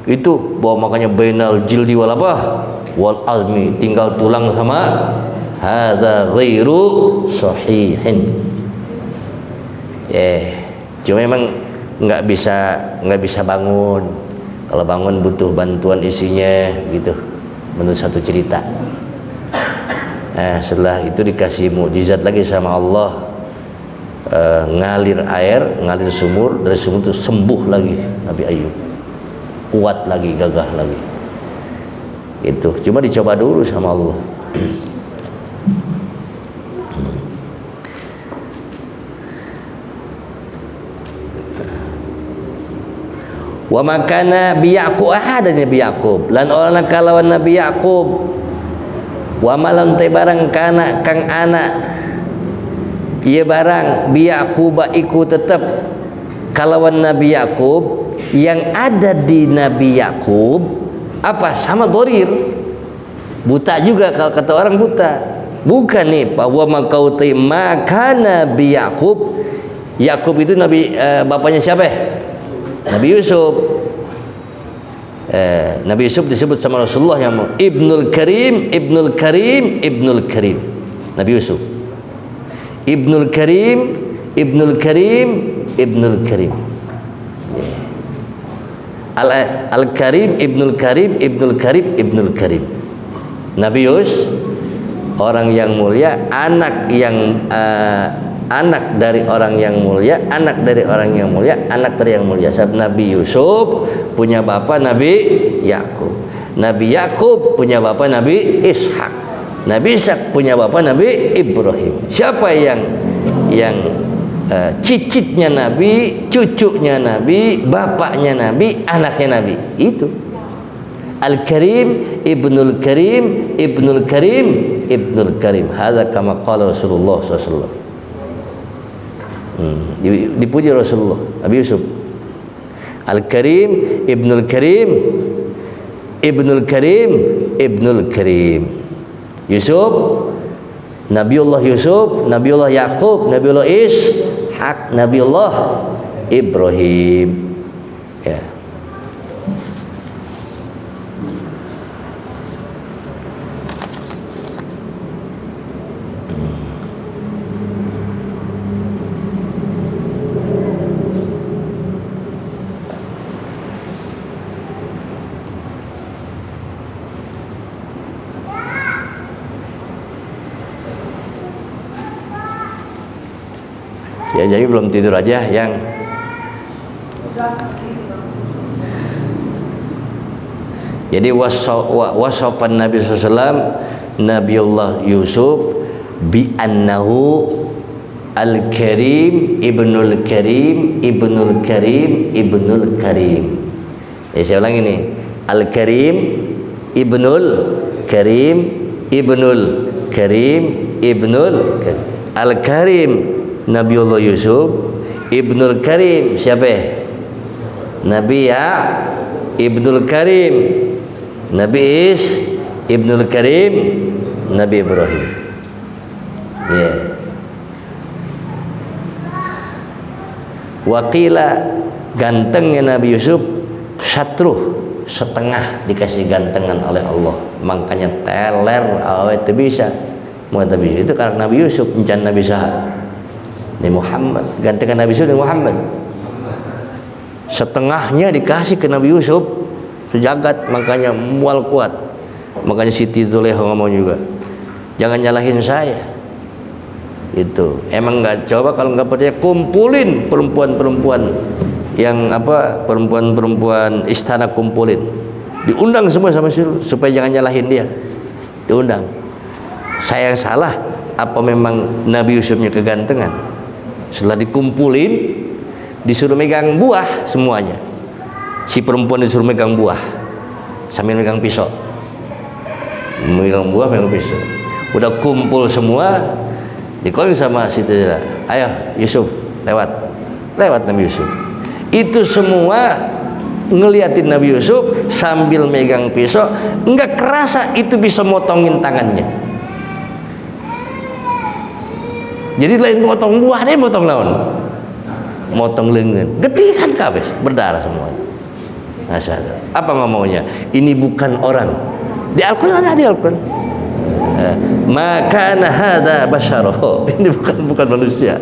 Itu bahwa makanya bainal jildi wal apa wal azmi, tinggal tulang sama hadza ghairu sahihin. Cuma memang nggak bisa bangun. Kalau bangun butuh bantuan isinya gitu, menurut satu cerita. Setelah itu dikasih mukjizat lagi sama Allah, ngalir air, ngalir sumur, dari sumur itu sembuh lagi Nabi Ayub, kuat lagi, gagah lagi. Itu cuma dicoba dulu sama Allah. Wa makana bi Yaqub ahadanya bi Yaqub lan orang kalawan Nabi Yaqub wa malan te barang kana kang anak ieu barang bi Yaqub iku tetep kalawan Nabi Yaqub yang ada di Nabi Yaqub apa sama dorir buta juga. Kalau kata orang buta bukan nih bahwa makau te makana bi Yaqub. Yaqub itu Nabi bapaknya siapa? Nabi Yusuf. Nabi Yusuf disebut sama Rasulullah yang Ibnul Karim. Nabi Yusuf Ibnul Karim. Al-Karim, Ibnul Karim. Nabi Yusuf orang yang mulia, anak dari orang yang mulia, anak dari yang mulia. Sebab Nabi Yusuf punya bapak Nabi Yakub. Nabi Yakub punya bapak Nabi Ishak. Nabi Ishak punya bapak Nabi Ibrahim. Siapa yang cicitnya Nabi, cucunya Nabi, bapaknya Nabi, anaknya Nabi? Itu Al-Karim, Ibnul Karim. Hadza kama qala Rasulullah SAW. Dipuji Rasulullah. Nabi Yusuf Al-Karim, Ibnul Karim. Yusuf, Nabiullah Yusuf, Nabiullah Yakub, Nabiullah Ishak, Nabiullah Ibrahim. Ya. Ya, jadi belum tidur aja yang Jadi wasafan Nabi SAW Nabiullah Yusuf bi annahu al-karim ibnul karim ibnul karim ibnul karim. Saya ulang ini, al-karim ibnul karim ibnul karim ibnul karim. Al-karim Nabiullah Yusuf, ibnul karim siapa? Nabi ya ibnul karim, Nabi Is ibnul karim, Nabi Ibrahim. Ya. Wakila gantengnya Nabi Yusuf syatruh, setengah dikasih gantengan oleh Allah, makanya teler awet itu bisa. Mau Nabi Yusuf itu karena Nabi Yusuf encan Nabi Sah Nabi Muhammad, gantengan Nabi Yusuf Nabi Muhammad. Setengahnya dikasih ke Nabi Yusuf sejagat, makanya mual kuat. Makanya Siti Zulekha ngomong juga, jangan nyalahin saya. Itu emang nggak, coba kalau nggak percaya kumpulin perempuan-perempuan yang apa, perempuan-perempuan istana, kumpulin, diundang semua sama supaya jangan nyalahin dia, diundang. Saya yang salah apa memang Nabi Yusufnya kegantengan? Setelah dikumpulin disuruh megang buah semuanya, si perempuan disuruh megang buah sambil megang pisau, megang buah megang pisau. Udah kumpul semua, dikolong sama Siti, ayo Yusuf lewat Nabi Yusuf. Itu semua ngeliatin Nabi Yusuf sambil megang pisau, nggak kerasa itu bisa motongin tangannya. Jadi lain motong buah, dia motong lawan, motong lengan, getihan kabeh, berdarah semua. Masalah. Apa ngomongnya? Ini bukan orang. Di Al-Quran ada, di Al-Quran. Maka hada basyaro, ini bukan manusia,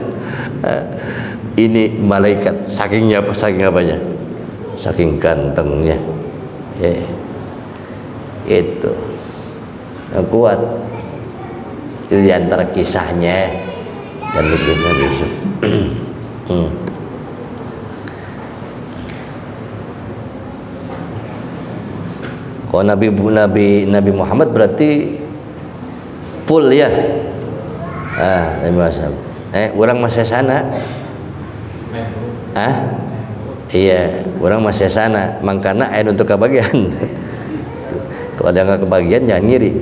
ini malaikat. Sakingnya apa? Saking apanya? Saking gantengnya. Itu yang kuat. Itu diantara kisahnya dan lukis Nabi Yusuf. Kalau Nabi Muhammad berarti full ya. Nabi Muhammad. Orang masih sana. Iya, orang masih sana. Makanya air untuk kebagian. Kalau ada nggak kebagian jangan ngiri.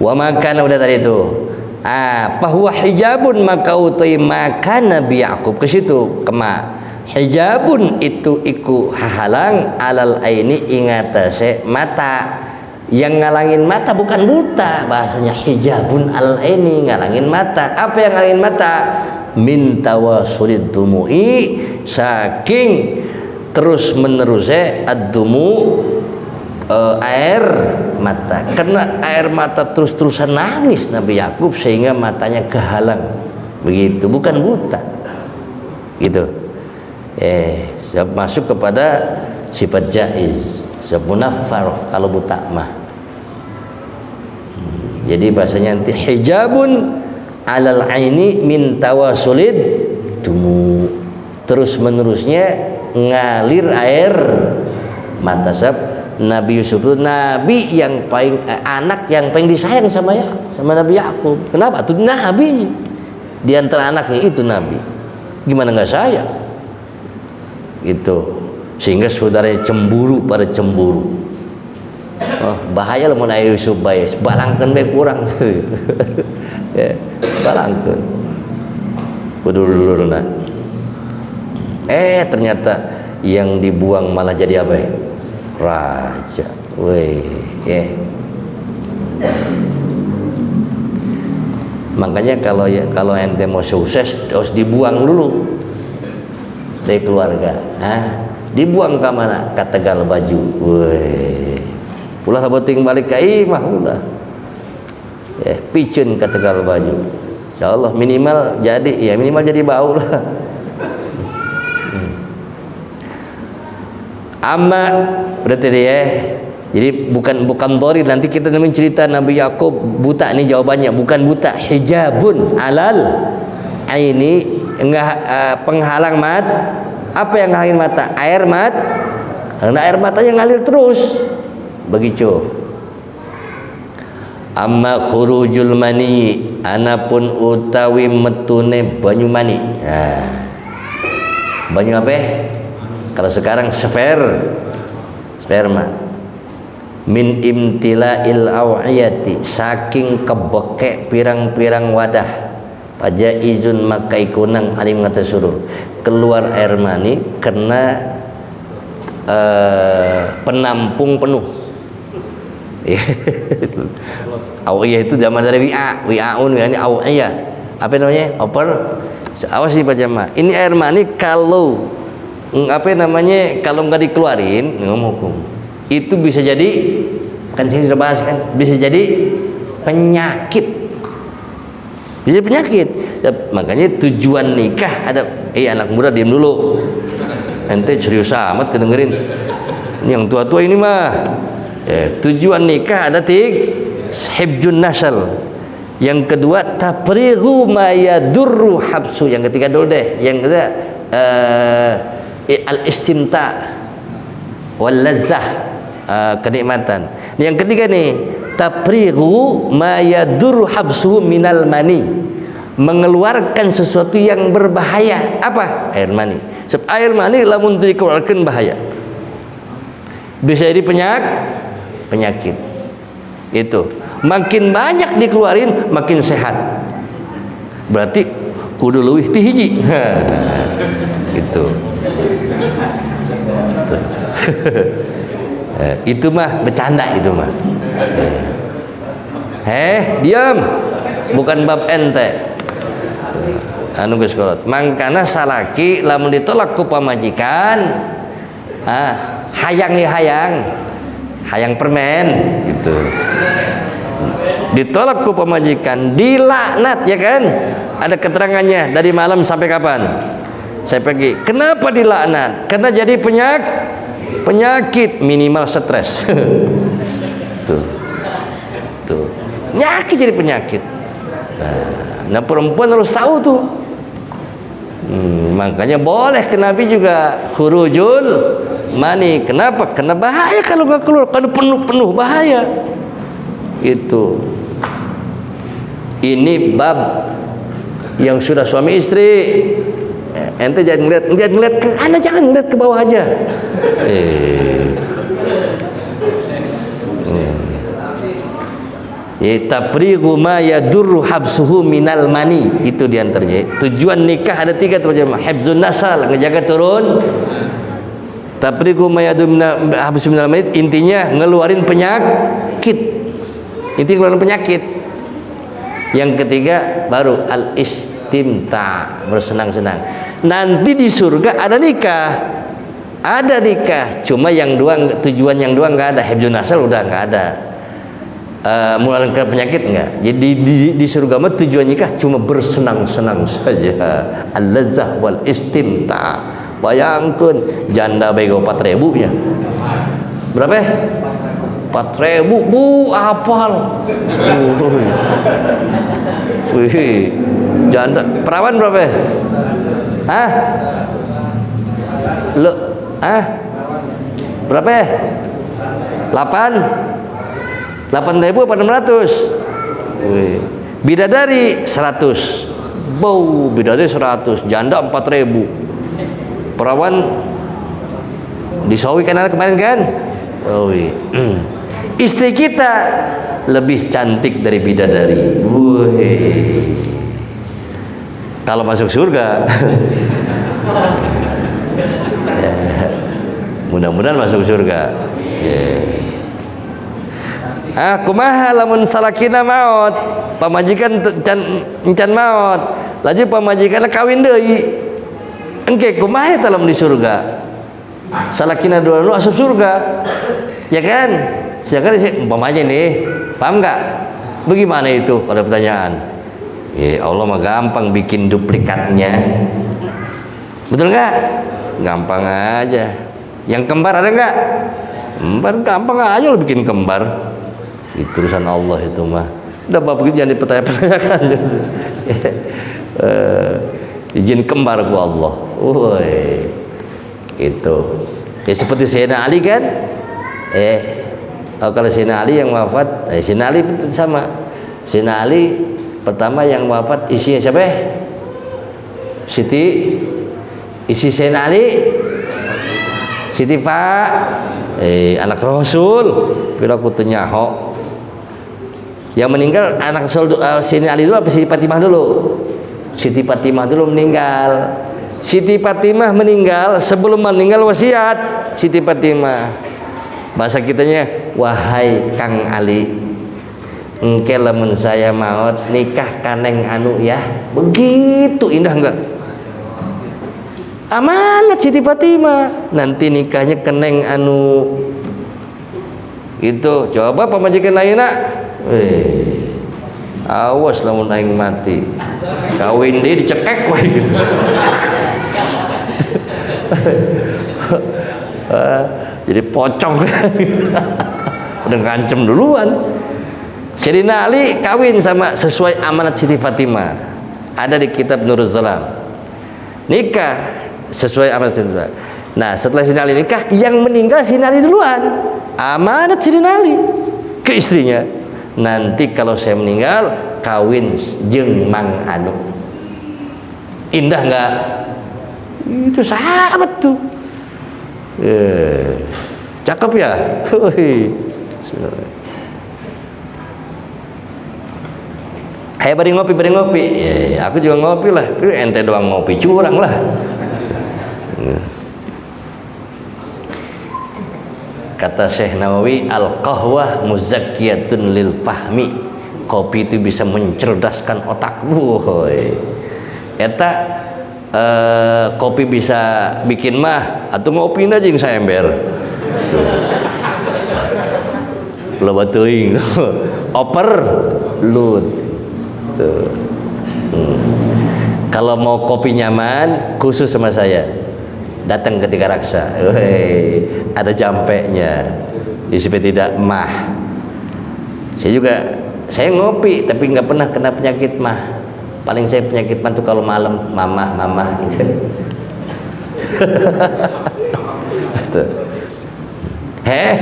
Wa makana udah tadi itu. Bahwa hijabun maka utai maka Nabi Yakub ke situ kema. Hijabun itu iku hahalang alal aini ingatase mata. Yang ngalangin mata bukan buta, bahasanya hijabun alal aini, ngalangin mata. Apa yang ngalangin mata? Min tawasulid dumu'i, saking terus menerusnya ad-dumu, air mata. Karena air mata terus-terusan nangis Nabi Yakub sehingga matanya kehalang. Begitu, bukan buta. Gitu. Masuk kepada sifat jaiz, semunaffar kalau buta mah. Jadi bahasanya nanti hijabun alal aini min tawasulid dumu, terus menerusnya ngalir air mata. Nabi Yusuf itu nabi yang paling anak yang paling disayang sama Nabi Yakub. Kenapa? Itu nabi di antara anaknya itu nabi. Gimana nggak sayang? Gitu. Sehingga saudaranya cemburu pada cemburu. Bahaya lah mau naik Yusuf bayes, balangkan baik kurang. Balangkan. Bedul-dulur nah. Ternyata yang dibuang malah jadi apa ya? Raja. Makanya kalau ente mau sukses harus dibuang dulu dari keluarga. Dibuang ke mana? Ke Tegal Baju. Ulah boting balik ke imah ulah. Picun ke Tegal Baju. Insyaallah minimal jadi bau lah. Amma berarti dia. Jadi bukan dhori. Nanti kita nemuin cerita Nabi Yakub buta, ini jawabannya bukan buta, hijabun alal aini enggak penghalang apa yang nghalangin mata? Air karena air matanya ngalir terus. Begitu. Amma khurujul mani, anapun utawi metune banyu mani. Nah, banyu apa? Kalau sekarang sperma. Min imtila'il aw'iyati, saking kebekek pirang-pirang wadah. Pajaizun maka ikunang alim ngata suruh keluar air mani karena penampung penuh. Awiyah itu zaman dari wi'aun ini awiyah. Apa namanya? Oper. Awas nih Pak Jamaah. Ini air mani kalau kalau nggak dikeluarin ngomong itu bisa jadi, kan sini sudah bahas kan, bisa jadi penyakit. Bisa penyakit. Makanya tujuan nikah ada, anak muda diam dulu. Ente serius amat kedengerin. Yang tua-tua ini mah. Tujuan nikah ada hibjun nasal. Yang kedua taprighu ma yadurru habsu. Yang ketiga dulu deh. Yang ketiga al-istimta wal lazzah, kenikmatan. Yang ketiga nih taprighu ma yadurru habsuhu minal mani, mengeluarkan sesuatu yang berbahaya. Apa? Air mani. Sebab air mani lamun dikeluarkan bahaya, bisa jadi penyakit. Itu makin banyak dikeluarin makin sehat, berarti kudu leuwih ti hiji. Itu itu mah bercanda itu mah. Diam, bukan bab ente. Anu geus kolot. Mangkana salaki lamun ditolak ku pamajikan, hayang permen gitu. Ditolak ku pemajikan, dilaknat ya kan? Ada keterangannya dari malam sampai kapan? Saya pergi. Kenapa dilaknat? Karena jadi penyakit, minimal stres. Tuh. Penyakit jadi penyakit. Nah, perempuan harus tahu tuh. Makanya boleh ke Nabi juga khurujul mani. Kenapa? Karena bahaya kalau nggak keluar, kalau penuh bahaya. Itu. Ini bab yang sudah suami istri. Ente jangan ngeliat ke ana, jangan ngeliat ke bawah aja. Taprighu ma yadurru habsuhu minal mani, itu diantaranya. Tujuan nikah ada 3 terjemah. Hifzun nasal, ngejaga turun. Taprighu ma yadurru habsuhu minal mani, intinya ngeluarin penyakit. Intinya ngeluarin penyakit. Yang ketiga baru al-istimta, bersenang-senang. Nanti di surga ada nikah, cuma yang dua, tujuan yang dua nggak ada. Hifzun nasal udah nggak ada. Mengeluarkan penyakit enggak. Jadi di surga mah tujuan nikah cuma bersenang-senang saja. Al-lazzah wal istimta. Bayangkan janda bego 4.000 ya. Berapa? 4.000 bu, hafal. Wih, janda perawan berapa? Berapa? 8.000 apa 600? Wih. Bidadari 100. Bidadari 100, janda 4.000. Perawan disawi kan kemarin kan? Istri kita lebih cantik dari bidadari. Wih. Kalau masuk surga. Mudah-mudahan masuk surga. Kumaha lamun salakina maut, pamajikan encan maut, laju pamajikan kawin deui. Engke kumaha eta lamun di surga? Salakina dua asup surga. Ya kan? Sedangkan umpamanya nih, paham enggak? Bagaimana itu kalau pertanyaan? Ya Allah mah gampang bikin duplikatnya. Betul enggak? Gampang aja. Yang kembar ada enggak? Kembar gampang aja lo bikin kembar. Itu urusan Allah itu mah. Udah bapak begitu jangan dipertanyakan. izin kembar ku Allah. Woi. Itu. Ya seperti Sayyidina Ali kan? Kalau Sayyidina Ali yang wafat, Sayyidina Ali itu sama. Sayyidina Ali pertama yang wafat isinya siapa? Isi Sayyidina Ali Siti Pak anak Rasul pira kutu nyaho. Yang meninggal anak Rasul Sayyidina Ali dulu apa Siti Fatimah dulu? Siti Fatimah dulu meninggal. Siti Fatimah meninggal, sebelum meninggal wasiat Siti Fatimah. Bahasa kitanya, wahai Kang Ali, engke lamun saya maut nikah kaneng anu ya. Begitu indah enggak? Amanat Siti Fatimah, nanti nikahnya keneng anu itu. Coba pamajikan lainna, awas lamun aing mati, kawin dia dicekek wae gitu. Jadi pocong udah ngancem duluan. Sayyidina Ali kawin sama sesuai amanat Siti Fatimah, ada di kitab Nurul Zalam. Nikah sesuai amanat Siti Fatimah. Nah setelah Sayyidina Ali nikah, yang meninggal Sayyidina Ali duluan, amanat Sayyidina Ali ke istrinya, nanti kalau saya meninggal kawin jeung Mang Anu. Indah nggak? Itu sahabat tuh. Cakep ya. Ayo bari ngopi. Aku juga ngopi lah. Ente doang ngopi curang lah. Kata Syekh Nawawi, al-qahwah muzakkiyatun lil fahmi. Kopi itu bisa mencerdaskan otakmu. Eta kopi bisa bikin mah atau ngopi aja yang saya ember. Lo batuing, oper, lut. Tuh. Kalau mau kopi nyaman, khusus sama saya. Datang ke Tiga Raksa, ada jampeknya, supaya tidak mah. Saya ngopi, tapi nggak pernah kena penyakit mah. Paling saya penyakit mah tuh kalau malam, mamah gitu.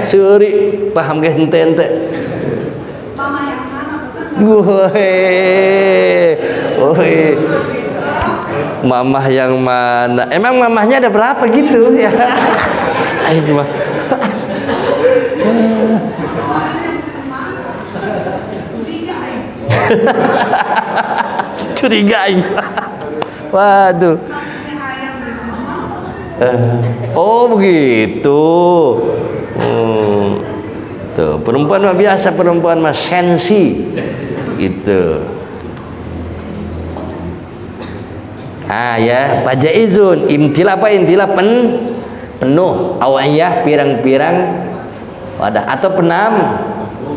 Suri, paham gak ente? Mama yang mana? Mamah yang mana? Emang mamahnya ada berapa gitu ya? Ayo mah. Curigai. Waduh. Oh begitu. Tuh perempuan mah biasa, perempuan mah sensi itu. Ya pajaizun imtila apa imtila penuh awayah pirang-pirang wadah atau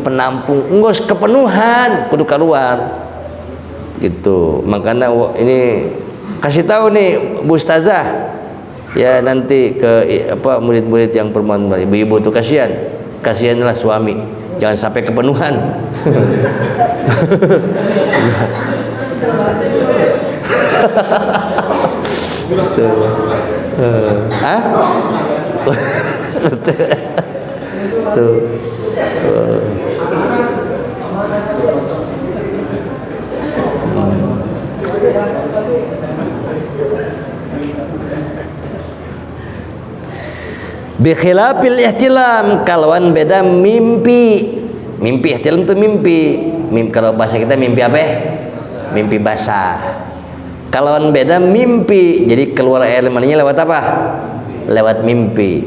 penampung enggus kepenuhan kudu keluar gitu. Makanya ini kasih tahu nih Bu Ustazah ya, nanti ke murid-murid yang perempuan, ibu-ibu tuh kasihanlah suami, jangan sampai kepenuhan. Tuh. Bikhilafil ihtilam, kalauan beda mimpi ihtilam itu mimpi kalau bahasa kita mimpi apa? Mimpi basah. Kalauan beda mimpi, jadi keluar air maninya lewat apa? Lewat mimpi.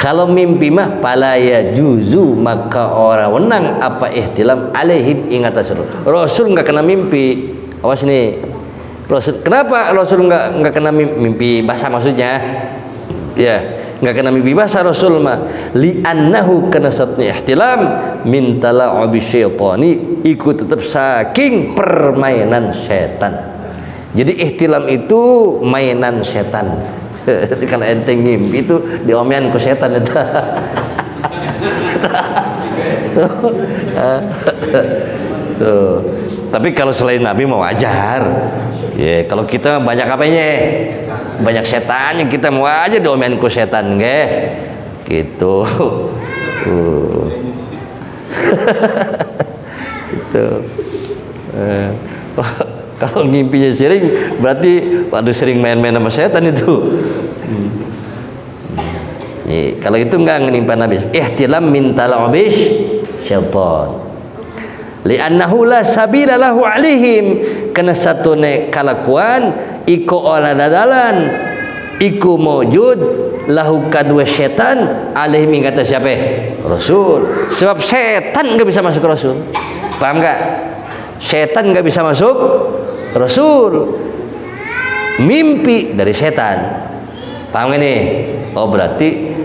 Kalau mimpi mah palaya juzu, maka orang wenang apa ihtilam alaihim ingat Rasul nggak kena mimpi. Awas nih Rasul, kenapa Rasul nggak kena mimpi basah maksudnya? Ya, nggak kena mimpi basah Rasul mah li'annahu kana satni ihtilam min tala'ubi syaitani, ikut tetap saking permainan setan. Jadi ihtilam itu mainan setan. Kalau ente ngimpi itu diomean ku setan itu. Tuh. Tapi kalau selain Nabi mau wajar. Ya, kalau kita banyak apanya? Banyak setan yang kita mau aja domain ku setan nggih. Gitu. Gitu. Kalau ngimpinya sering berarti waduh sering main-main sama setan itu. Kalau itu enggak menimpa Nabi. Ihtilam min tal'abish syaitan. Li'annahu la sabila lahu alaihim, karena satune kalakuan iku ora dadalan iku maujud lahu kadua setan alaihim kata siapa? Rasul. Sebab setan enggak bisa masuk Rasul. Paham enggak? Setan enggak bisa masuk Rasul. Mimpi dari setan. Paham gak nih? Oh berarti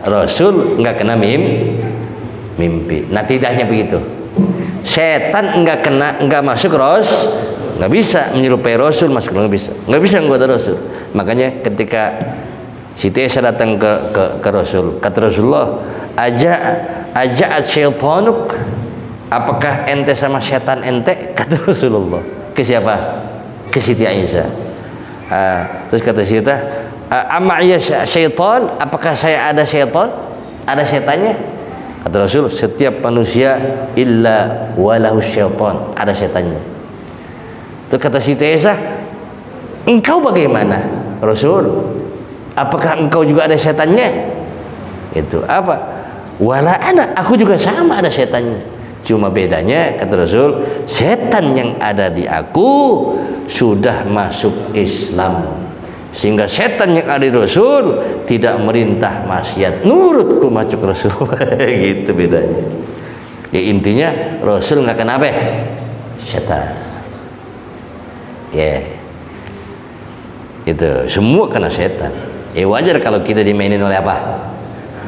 Rasul enggak kena mimpi. Nah tidaknya begitu. Setan enggak masuk enggak bisa menyerupai Rasul, masuk enggak bisa menggoda Rasul. Makanya ketika Siti Aisyah datang ke Rasul, kata Rasulullah, aja'at syaitanuk, apakah ente sama setan ente? Kata Rasulullah. Ke siapa? Ke Siti Aisyah. Terus kata Siti, amma ya syaitan, apakah saya ada syaitan? Ada setannya? Kata Rasul, setiap manusia illa walahu syaitan, ada setannya. Terus kata Siti Aisyah, engkau bagaimana Rasul? Apakah engkau juga ada setannya? Itu apa? Wala ana, aku juga sama ada setannya. Cuma bedanya kata Rasul, setan yang ada di aku sudah masuk Islam. Sehingga setan yang ada di Rasul tidak merintah maksiat, nurutku masuk Rasul. Gitu bedanya. Ya intinya Rasul nggak kena apa? Setan. Ya. Itu semua kena setan. Wajar kalau kita dimainin oleh apa?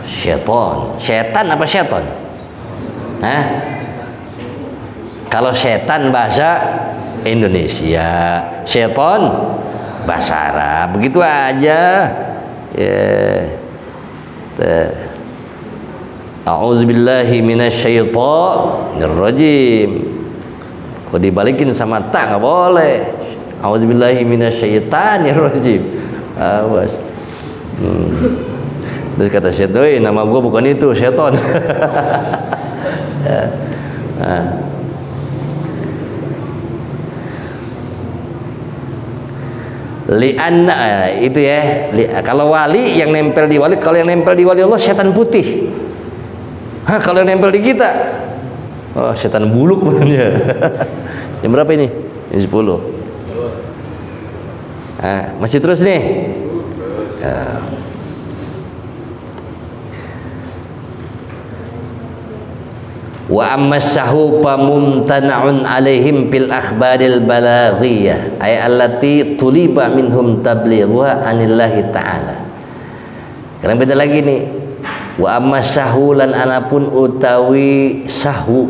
Setan. Setan apa setan? Hah? Kalau setan bahasa Indonesia, setan bahasa Arab, begitu aja. Ya. A'udzubillahi minasyaitonir rajim. Kalau dibalikin sama tak nggak boleh. A'udzubillahi minasyaitonir rajim. Awas. Terus kata setan, nama gua bukan itu, setan. Li'anna itu ya, kalau wali yang nempel di wali, kalau yang nempel di wali Allah setan putih. Kalau yang nempel di kita, oh setan buluk benernya. Jam berapa ini? Jam 10. Masih terus nih. Wa ammassahu pamumtana'un alaihim bil akhbaril balaghiyah ay allati tuliba minhum tablighuha anillahi ta'ala. Sekarang beda lagi nih. Wa ammassahu lan anapun utawi sahu,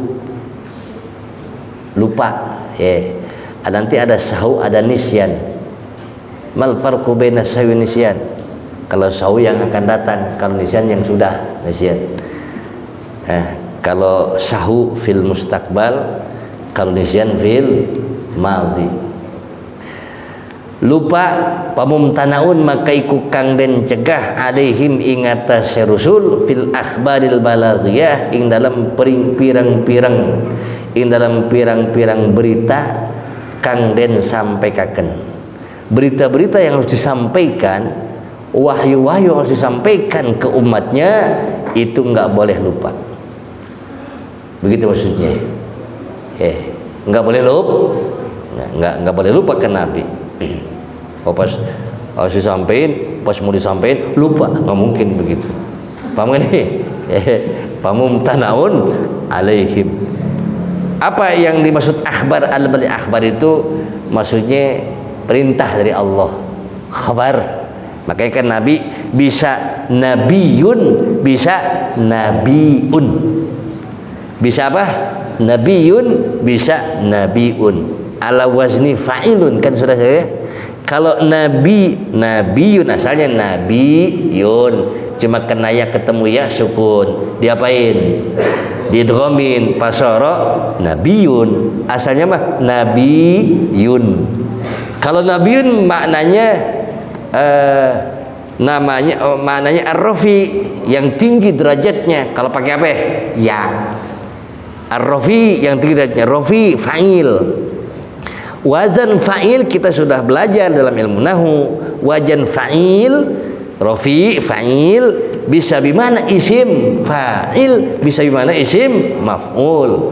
lupa ya. Nanti ada sahu, ada nisyan. Mal farqu baina sahwi nisyan? Kalau sahu yang akan datang, kalau nisyan yang sudah nisyan. Kalau sahu fil mustaqbal, kalau nisyan fil madhi. Lupa pamumtanaun maka iku kang den cegah alaihim ingata serusul fil akhbaril balaghiyah ing dalam pirang-pirang berita kang den sampaikaken. Berita-berita yang harus disampaikan, wahyu-wahyu yang harus disampaikan ke umatnya, itu enggak boleh lupa. Begitu maksudnya. Enggak boleh lupa. Enggak boleh lupa ke Nabi. Pas harus disampaikan, pas mau disampaikan lupa, nggak mungkin begitu. Paham gak nih? Pamumtanaun alaihim. Apa yang dimaksud akhbar al-bali akhbar itu maksudnya perintah dari Allah. Khabar. Makanya kan Nabi bisa nabiyun, bisa nabiun. Bisa apa? Nabiyun, bisa nabiun. Ala wazni fa'ilun, kan sudah saya. Kalau nabiyun asalnya nabiyun, cuma kenaya ketemu ya sukun. Diapain? Didghamin fasara nabiyun. Asalnya mah nabiyun. Kalau nabiyun maknanya maknanya ar-rafi, yang tinggi derajatnya. Kalau pakai apa? Ya. Ar-rafi yang tinggi derajatnya, rafi fa'il. Wazan fa'il kita sudah belajar dalam ilmu nahwu. Wazan fa'il, rafi fa'il bisa bimana isim fa'il, bisa bimana isim maf'ul.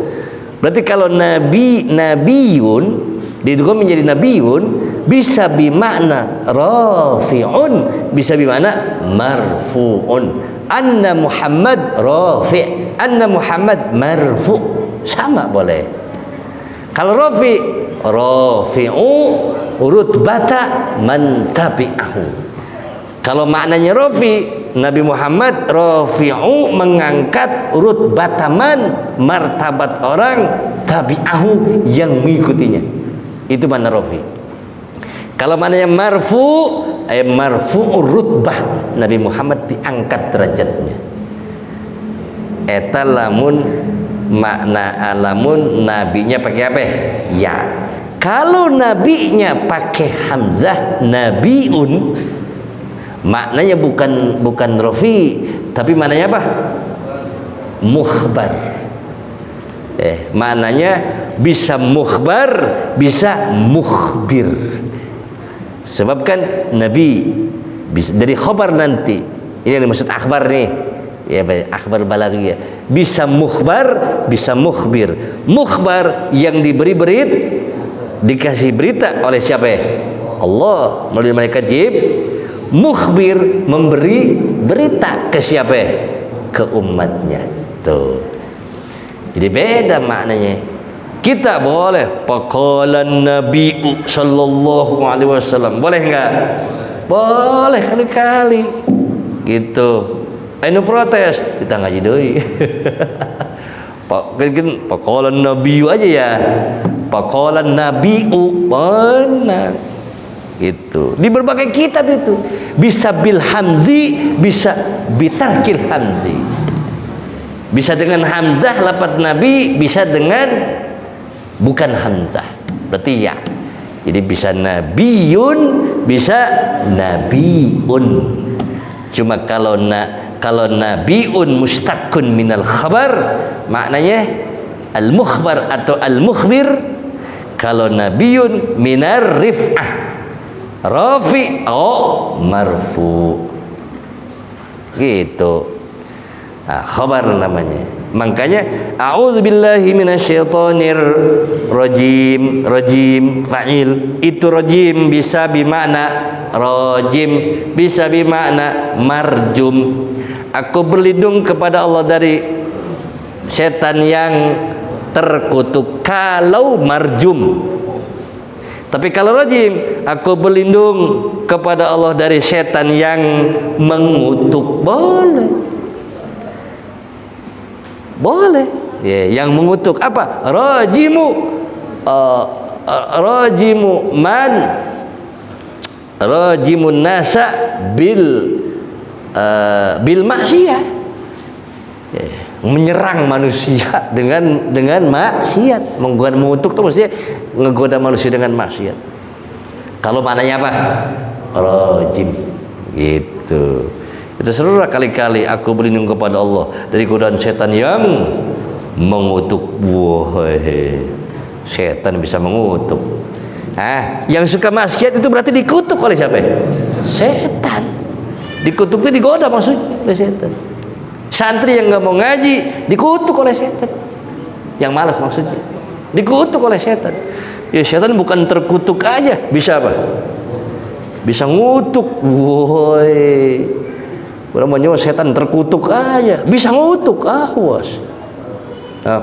Berarti kalau nabiyun didgham menjadi nabiyun bisa bimakna rafi'un, bisa bimakna marfu'un. Anna Muhammad rafi', anna Muhammad marfu', sama boleh. Kalau rafi'u rutbata man tabi'ahu. Kalau maknanya rafi, Nabi Muhammad rafi'u mengangkat rutbata man, martabat orang tabi'ahu yang mengikutinya. Itu mana rafi. Kalau maknanya marfu, marfu'ur rutbah, Nabi Muhammad diangkat derajatnya. Eta lamun makna alamun nabinya pakai apa? Ya. Kalau nabinya pakai hamzah nabiun, maknanya bukan rafi, tapi maknanya apa? Mukhbar. Maknanya bisa mukhbar, bisa mukhbir. Sebab kan Nabi dari khabar nanti, ini yang dimaksud akhbar nih, ya akhbar balaghiyah, bisa mukhbar, bisa mukhbir. Mukhbar yang diberi dikasih berita oleh siapa? Allah melalui malaikat Jibril. Mukhbir memberi berita ke siapa? Ke umatnya. Tuh. Jadi beda maknanya. Kita boleh paqalan Nabi sallallahu alaihi wasallam. Boleh enggak? Boleh kali-kali. Gitu. Anu protes, kita ngaji deui. Paqalan Nabi aja ya. Paqalan Nabiu benar. Gitu. Di berbagai kitab itu bisa bil hamzi, bisa bitarkil hamzi. Bisa dengan hamzah lafaz Nabi, bisa dengan bukan hamzah, berarti ya. Jadi bisa nabiyun, bisa nabiun. Cuma kalau nabiun mustaqun minal khabar, maknanya al-mukhbar atau al-mukhbir. Kalau nabiyun minar rif'ah, rafi' atau marfu. Gitu. Nah, khabar namanya. Makanya a'udzubillahi minasyaitonir rajim. Rajim fa'il, itu rajim bisa bimakna rajim, bisa bimakna marjum. Aku berlindung kepada Allah dari setan yang terkutuk kalau marjum. Tapi kalau rajim, aku berlindung kepada Allah dari setan yang mengutuk. Boleh ya, yang mengutuk apa? Rajimu rajimun nasa bil maksiyah, ya, menyerang manusia dengan maksiat. Mengutuk itu maksudnya ngegoda manusia dengan maksiat. Kalau maknanya apa? Rajim gitu. Itu seluruh kali-kali aku berlindung kepada Allah dari godaan setan yang mengutuk. Setan bisa mengutuk. Yang suka maksiat itu berarti dikutuk oleh siapa? Setan. Dikutuk itu digoda maksudnya oleh setan. Santri yang nggak mau ngaji dikutuk oleh setan. Yang malas maksudnya dikutuk oleh setan. Ya setan bukan terkutuk aja, bisa apa? Bisa ngutuk. Orang mau setan terkutuk aja, bisa ngutuk, awas. Nah,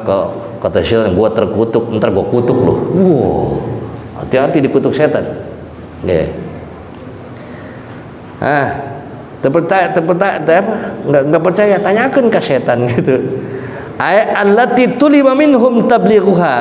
kata setan, gua terkutuk, ntar gua kutuk loh. Hati-hati dikutuk setan. Ya. Nggak percaya, tanyakan ke setan gitu. Allati tuliba minhum tablighuha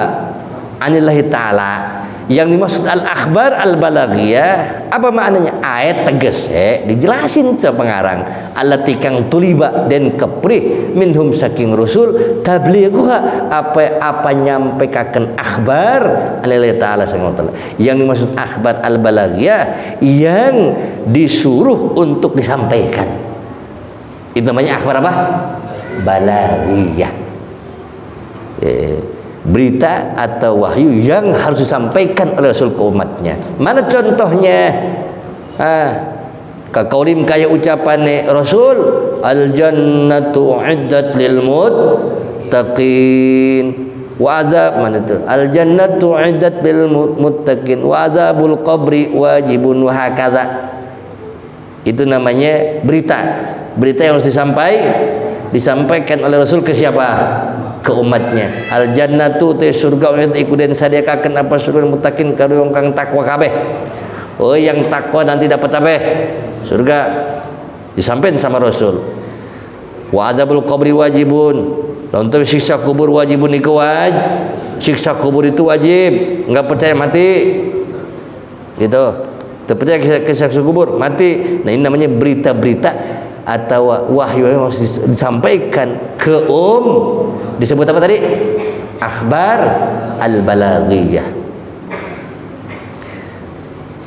anillahi ta'ala. yang dimaksud al-akhbar al-balaghiyah apa maknanya? Ayat tegas dijelasin ke pengarang allati kang tuliba dan keprih minhum saking rasul tablighuha apa nyampekaken akhbar Allah taala subhanahu wa taala. Yang dimaksud akhbar al-balaghiyah yang disuruh untuk disampaikan. Itu namanya akhbar apa? Balaghiyah. Berita atau wahyu yang harus disampaikan oleh Rasul ke umatnya. Mana contohnya? Kaulim kaya ucapan Rasul, al jannatu uiddat lil muttaqin wa azab mana itu? Al jannatu uiddat lil muttaqin wa azabul qabri wajibun wa hakadha. Itu namanya berita. Berita yang harus disampaikan oleh Rasul ke siapa? Ke umatnya. Al jannatu te surga umat ikudan sadiakaken apa surga mutakin karo kang takwa kabeh. Oh yang takwa nanti dapat apa? Surga. Disampaikan sama Rasul. Wa azabul qabri wajibun. Untuk siksa kubur wajibun iku siksa kubur itu wajib. Enggak percaya mati. Gitu. Terpercaya kisah kubur mati. Nah ini namanya berita-berita atau wahyu yang harus disampaikan ke disebut apa tadi? Akhbar al-balaghiyah.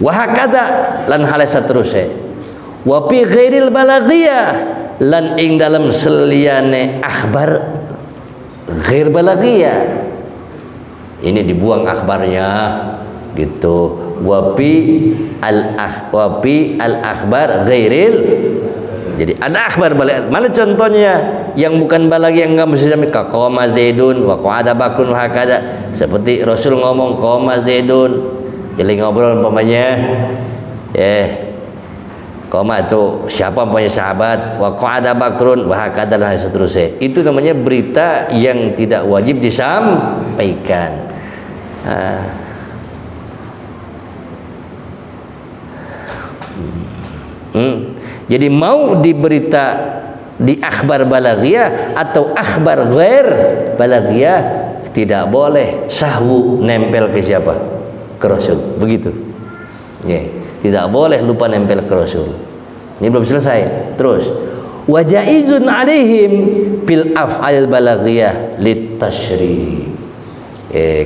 Wa hakadha lan hal saterusé. Wa fi ghairil balaghiyah lan ing dalam seliyane akhbar ghair balaghiyah. Ini dibuang akhbarnya gitu. Wa fi al-akhbar ghairil. Jadi ada akhbar balaghiyah. Mana contohnya yang bukan balaghiyah yang enggak mesti sampai qama zaidun wa qada bakun hakada. Seperti Rasul ngomong qama zaidun. Jadi ngobrol umpamanya qama itu siapa punya sahabat wa qada bakrun wa hakada dan seterusnya. Itu namanya berita yang tidak wajib disampaikan. Jadi mau diberita di akhbar balaghiyah atau akhbar ghair balaghiyah tidak boleh sahwu nempel ke siapa? Ke Rasul. Begitu. Tidak boleh lupa nempel ke Rasul. Ini belum selesai. Terus wa jaizun alaihim bil af'al balaghiyah litashri.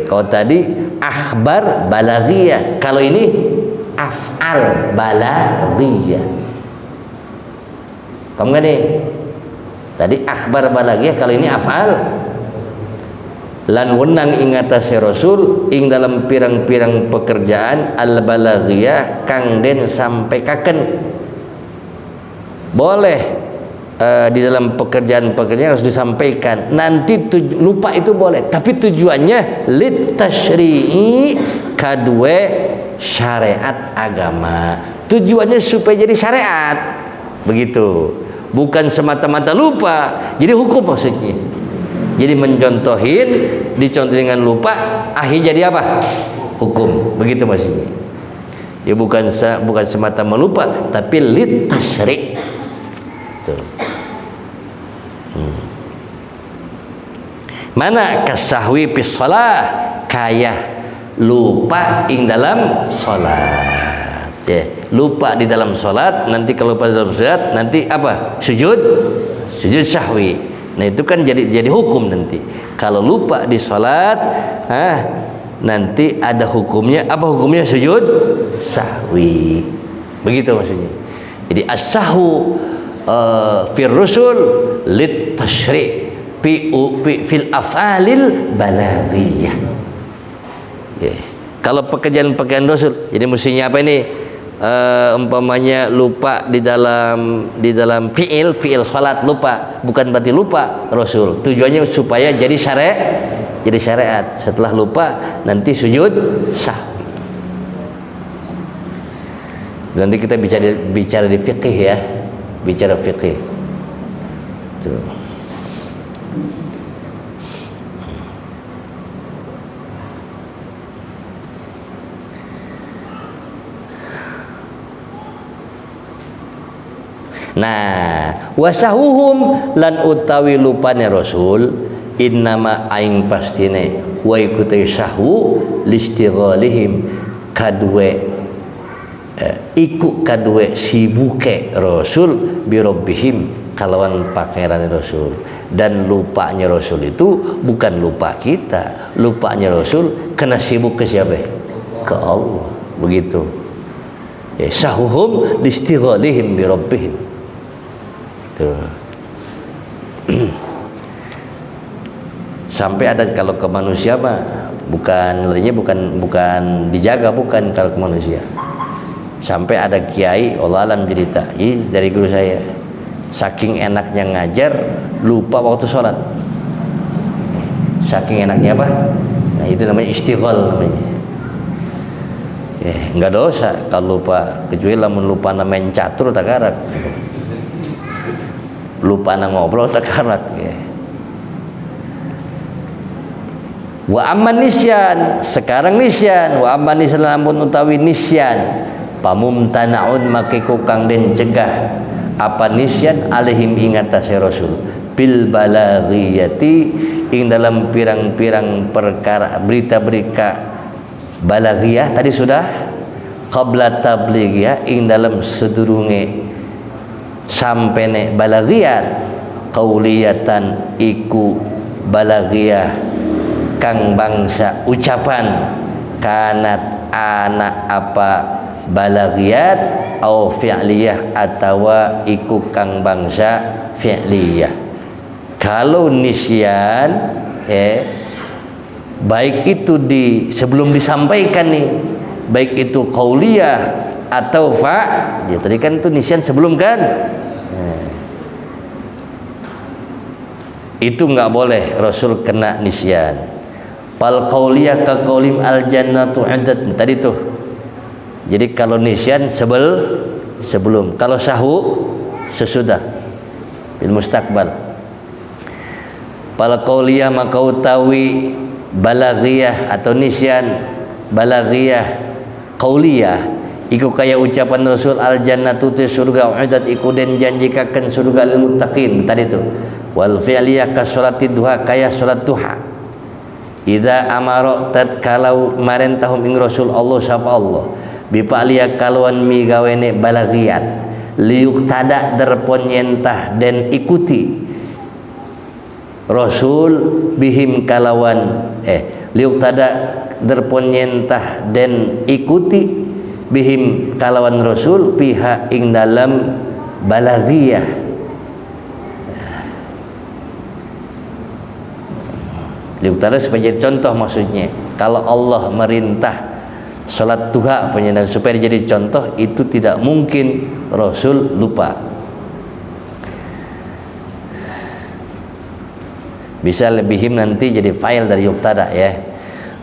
Kalau tadi akhbar balaghiyah, kalau ini af'al balaghiyah. Paham gak nih? Tadi akhbar balaghiyah, kalau ini af'al. Lan wenang ing atase Rasul ing dalam pirang-pirang pekerjaan al balaghiyah kang den sampekaken. Boleh di dalam pekerjaan-pekerjaan harus disampaikan. Nanti lupa itu boleh, tapi tujuannya lit tasyri'i kadue syariat agama. Tujuannya supaya jadi syariat. Begitu. Bukan semata-mata lupa jadi hukum maksudnya. Jadi mencontohin, dicontohin dengan lupa, akhirnya jadi apa? Hukum. Begitu maksudnya. Ya bukan semata melupa, tapi lit tasyri'. Tuh. Mana kasahwi fi shalah, kaya lupa ing dalam salat. Lupa di dalam salat, nanti kalau lupa di dalam salat nanti apa? Sujud sahwi. Nah itu kan jadi hukum nanti. Kalau lupa di salat, nanti ada hukumnya. Apa hukumnya? Sujud sahwi. Begitu maksudnya. Jadi as-sahwu fir rusul lit tasyri' fil af'alil balaghiyah. Kalau pekerjaan Rasul, jadi mestinya apa ini? Umpamanya lupa di dalam fiil salat lupa, bukan berarti lupa Rasul. Tujuannya supaya jadi syariat. Setelah lupa nanti sujud sahwi. Nanti kita bicara di fikih ya, bicara fikih. Tuh. Nah, wasahuhum lan utawi lupane Rasul innama aing pastine wa ikutai sahu listighalihim kadue iku kadue sibuke Rasul birobbihim kalawan pangeran Rasul. Dan lupanya Rasul itu bukan lupa kita, lupanya Rasul kena sibuk ke siapa? Ke Allah. Begitu. Sahuhum listighalihim birobbihim. Tuh. Sampai ada kalau ke manusia mah bukan dijaga, bukan kalau ke manusia. Sampai ada kiai Allah alam cerita, ini dari guru saya, saking enaknya ngajar lupa waktu sholat. Saking enaknya apa? Nah itu namanya istighol namanya. Enggak dosa kalau lupa, kecuali lamun lupa na main catur tak karak, lupa na ngobrol tak karak. Wa amman nisyan, sekarang nisyan, wa amman nisyan lamun utawi nisyan pamumtanaun makiku kang den cegah apa nisyan alaihim ingatase Rasul bil balaghiyati ing dalam pirang-pirang perkara berita-berita balaghiyah tadi sudah qabla tablighiyah ing dalam sedurunge sampene balaghiyat qauliyatan iku balaghiyah kang bangsa ucapan kanat anak apa balaghiyat au fi'liyah atawa iku kang bangsa fi'liyah. Kalau nisyan baik itu sebelum disampaikan nih, baik itu qauliyah atau ya tadi kan itu nisyan sebelum kan, itu nggak boleh Rasul kena nisyan. Fal qauliyah ka qaulim al jannatu iddat tadi tuh. Jadi kalau nisyan sebelum, kalau sahu sesudah bil mustaqbal. Fal qauliyah maka utawi balaghiyah atau nisyan balaghiyah qauliyah iku kaya ucapan Rasul al jannatu te surga uiddat iku den janjikaken surga lil muttaqin tadi tuh. Wal fi'liyah ka salatid duha kaya salat duha. Idza amara tatkalau marentahum ing Rasul Allah sapa Allah bipaliya kalwan migawene balaghiyat liuktada derpon nyentah dan ikuti Rasul bihim kalawan liuktada derpon nyentah dan ikuti bihim kalawan Rasul pihak ing dalam balaghiyah. Liuktada supaya jadi contoh, maksudnya kalau Allah merintah salat duha dan supaya jadi contoh, itu tidak mungkin Rasul lupa. Bisa lebihim nanti jadi file dari yuktada ya.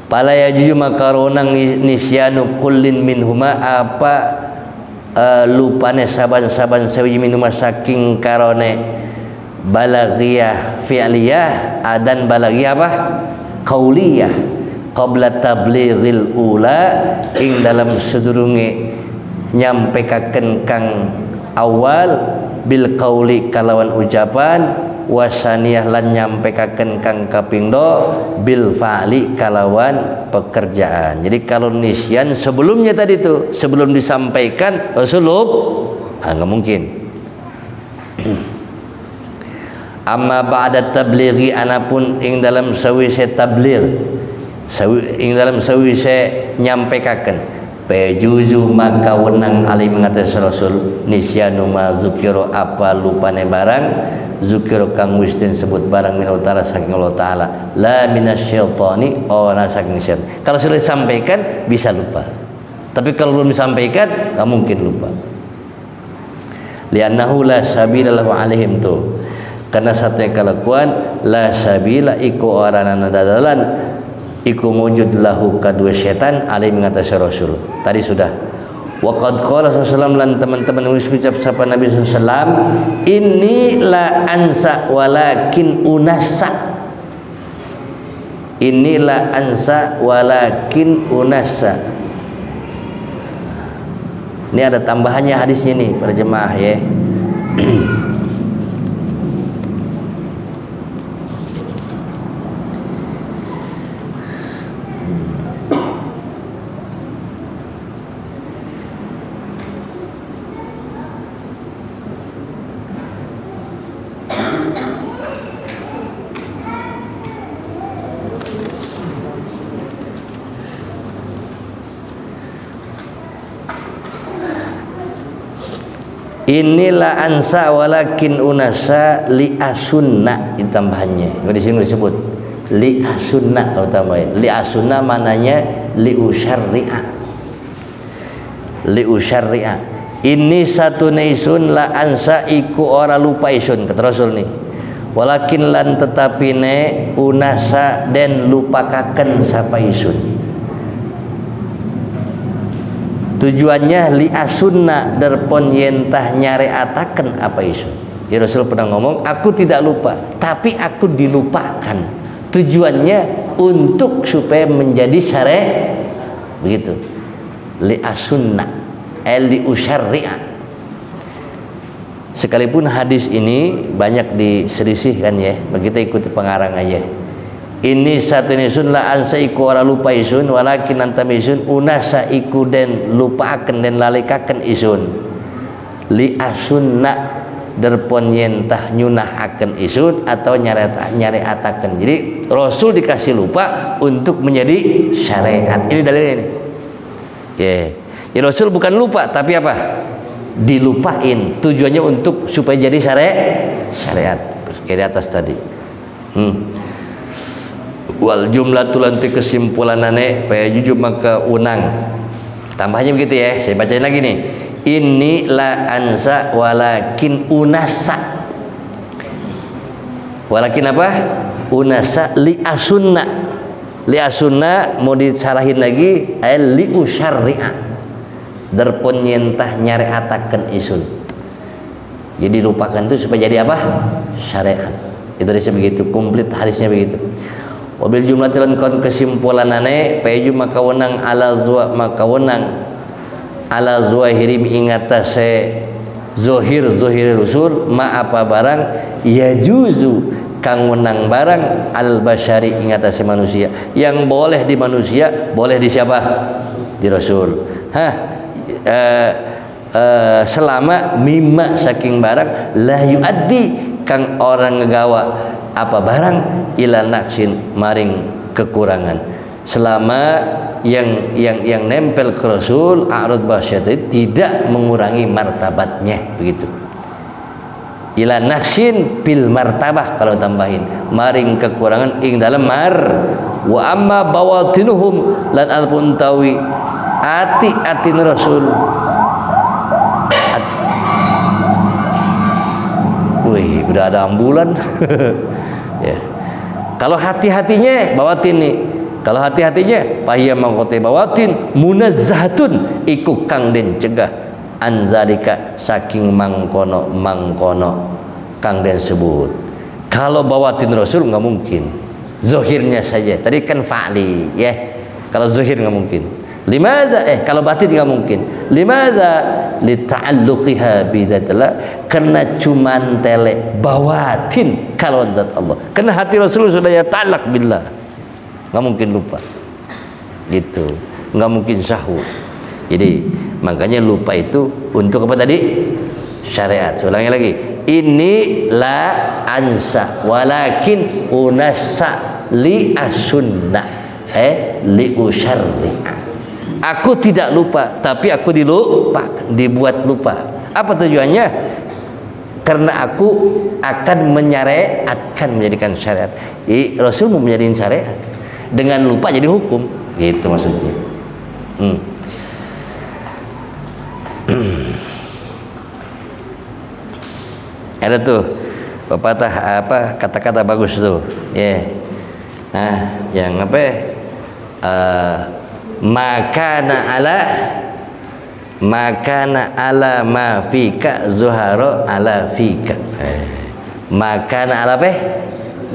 Pala yajuju makaronang nisyanu kullin minhuma apa lupane saban-saban sawiji minhuma saking karone balaghiyah fi'liyah adan balaghiyah apa? Qauliyah qabla tablighil ula ing dalam sedurunge nyampekaken kang awal bil qauli kalawan ucapan wasaniyah lan nyampekaken kang kapindho bil fa'li kalawan pekerjaan. Jadi kalau nisyan sebelumnya tadi tuh sebelum disampaikan Rasulullah enggak mungkin. Amma ba'da tablighi anapun ing dalam sawise tabligh ing dalam sawise nyampekaken pejuzu maka wenang ali mengatas Rasul nisyanu ma zukira apa lupane barang zukira kang wis den sebut barang min utara saking Allah taala la minasyaitani ora saking syaitan. Kalau sudah disampaikan bisa lupa, tapi kalau belum disampaikan enggak mungkin lupa. Li'annahu la sabila lahu alaihim tuh, karena satu kelakuan la sabila iku orana dadalan iku mujud lahu kadua syaitan alai mengatasi Rasul. Tadi sudah. Wa qad qala sallallahu lan teman-teman wis ucap sapa Nabi sallallahu inni la ansa walakin unassa. Inni la ansa walakin unassa. Ini ada tambahannya hadisnya nih para jemaah ya. inilah ansa walakin unasa li asunna, itu tambahannya. Di sini disebut li asunna, kalau tambahin li asunna mananya li usyarri'a. Li usyarri'a. Ini satu isun la ansa iku ora lupa isun, kata Rasul nih. Walakin lan tetapi ne unasa den lupakaken sapa isun. Tujuannya li asunna derpon yentah nyareataken apa isun. Ya Rasul pernah ngomong, aku tidak lupa, tapi aku dilupakan. Tujuannya untuk supaya menjadi syare, begitu. Li asunna, li usyarri'a. Sekalipun hadis ini banyak diselisihkan ya, kita ikuti pengarang aja. Ini satu isun la ansa iku ora lupa isun, walakin antam isun unasa iku den lupaaken den lalikaken isun. Li asunna derpon yentah nyunahaken isun atau nyareataken. Jadi Rasul dikasih lupa untuk menjadi syariat. Ini dalilnya ini. Ya. Jadi Rasul bukan lupa tapi apa? Dilupain. Tujuannya untuk supaya jadi syariat. Kayak di atas tadi. Wal jumlatul anti kesimpulanane paya jujur maka unang. Tambahnya begitu ya. Saya bacain lagi nih. Ini la ansa walakin unasa. Walakin apa? Unasa li asunna. Li asunna mau disalahin lagi li usyarri'a. Derpon nyentah nyareataken isun. Jadi lupakan itu supaya jadi apa? Syariat. Itu disebut begitu, komplit hadisnya begitu. Wabil jumlah tilan kesimpulanane peju maka wenang ala zuahiri ingatase zohir rusul ma apa barang ya juzu kang wenang barang al basyari ingatase manusia yang boleh di manusia boleh di siapa? Di Rasul. Selama mimma saking barang la yuaddi kang orang ngegawa apa barang ila naksin maring kekurangan, selama yang nempel ke Rasul a'rad basyat tidak mengurangi martabatnya, begitu. Ila naksin bil martabah, kalau tambahin maring kekurangan ing dalam mar wa amma bawatinuhum lan alpun tawi ati Rasul. Wih, udah ada ambulan. Ya. Kalau hati-hatinya bawatin nih. Kalau hati-hatinya pahia mangkote bawatin munazzahatun iku kang den cegah anzalika saking mangkono kang den sebut. Kalau bawatin Rasul nggak mungkin. Zohirnya saja. Tadi kan fa'li ya. Kalau zohir nggak mungkin. Limadza kalau batin nggak mungkin. Limadza lita'alluqiha bidatillah, karena cuman tele bawatin kalau zat Allah. Karena hati Rasul sudah ya ta'allaq billah. Nggak mungkin lupa. Gitu. Nggak mungkin sahwu. Jadi makanya lupa itu untuk apa tadi? Syariat. Ulangi lagi. Ini la ansa walakin unassa li asunna li usyarri'a. Aku tidak lupa, tapi aku dibuat lupa. Apa tujuannya? Karena aku akan menyariatkan, menjadikan syariat. Rasul mau menjadikan syariat. Dengan lupa jadi hukum, gitu maksudnya. Ada tuh pepatah kata-kata bagus tuh, ya. Nah, yang apa? Makana ala ma fika zuharo ala fika. Makana ala apa?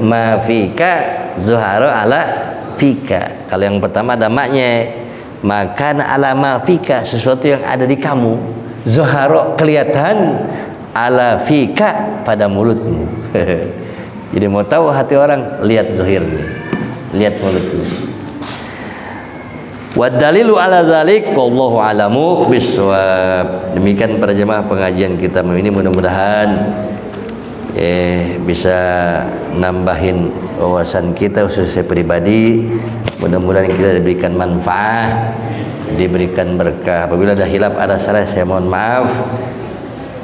Ma fika zuharo ala fika. Kalau yang pertama ada maknya. Makana ala ma fika, sesuatu yang ada di kamu. Zuharo kelihatan, ala fika pada mulutmu. Jadi mau tahu hati orang, lihat zuhirnya, lihat mulutnya. Wa dalilu ala dzalik wallahu alamu bisawab. Demikian para jemaah pengajian kita ini, mudah-mudahan bisa nambahin wawasan kita khususnya pribadi. Mudah-mudahan kita diberikan manfaat, diberikan berkah. Apabila ada hilaf, ada salah, saya mohon maaf.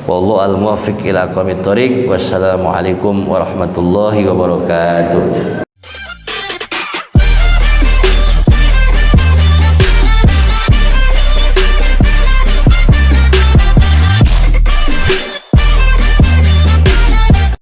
wallahu al muwaffiq ila aqwamit thoriq. Wassalamualaikum warahmatullahi wabarakatuh.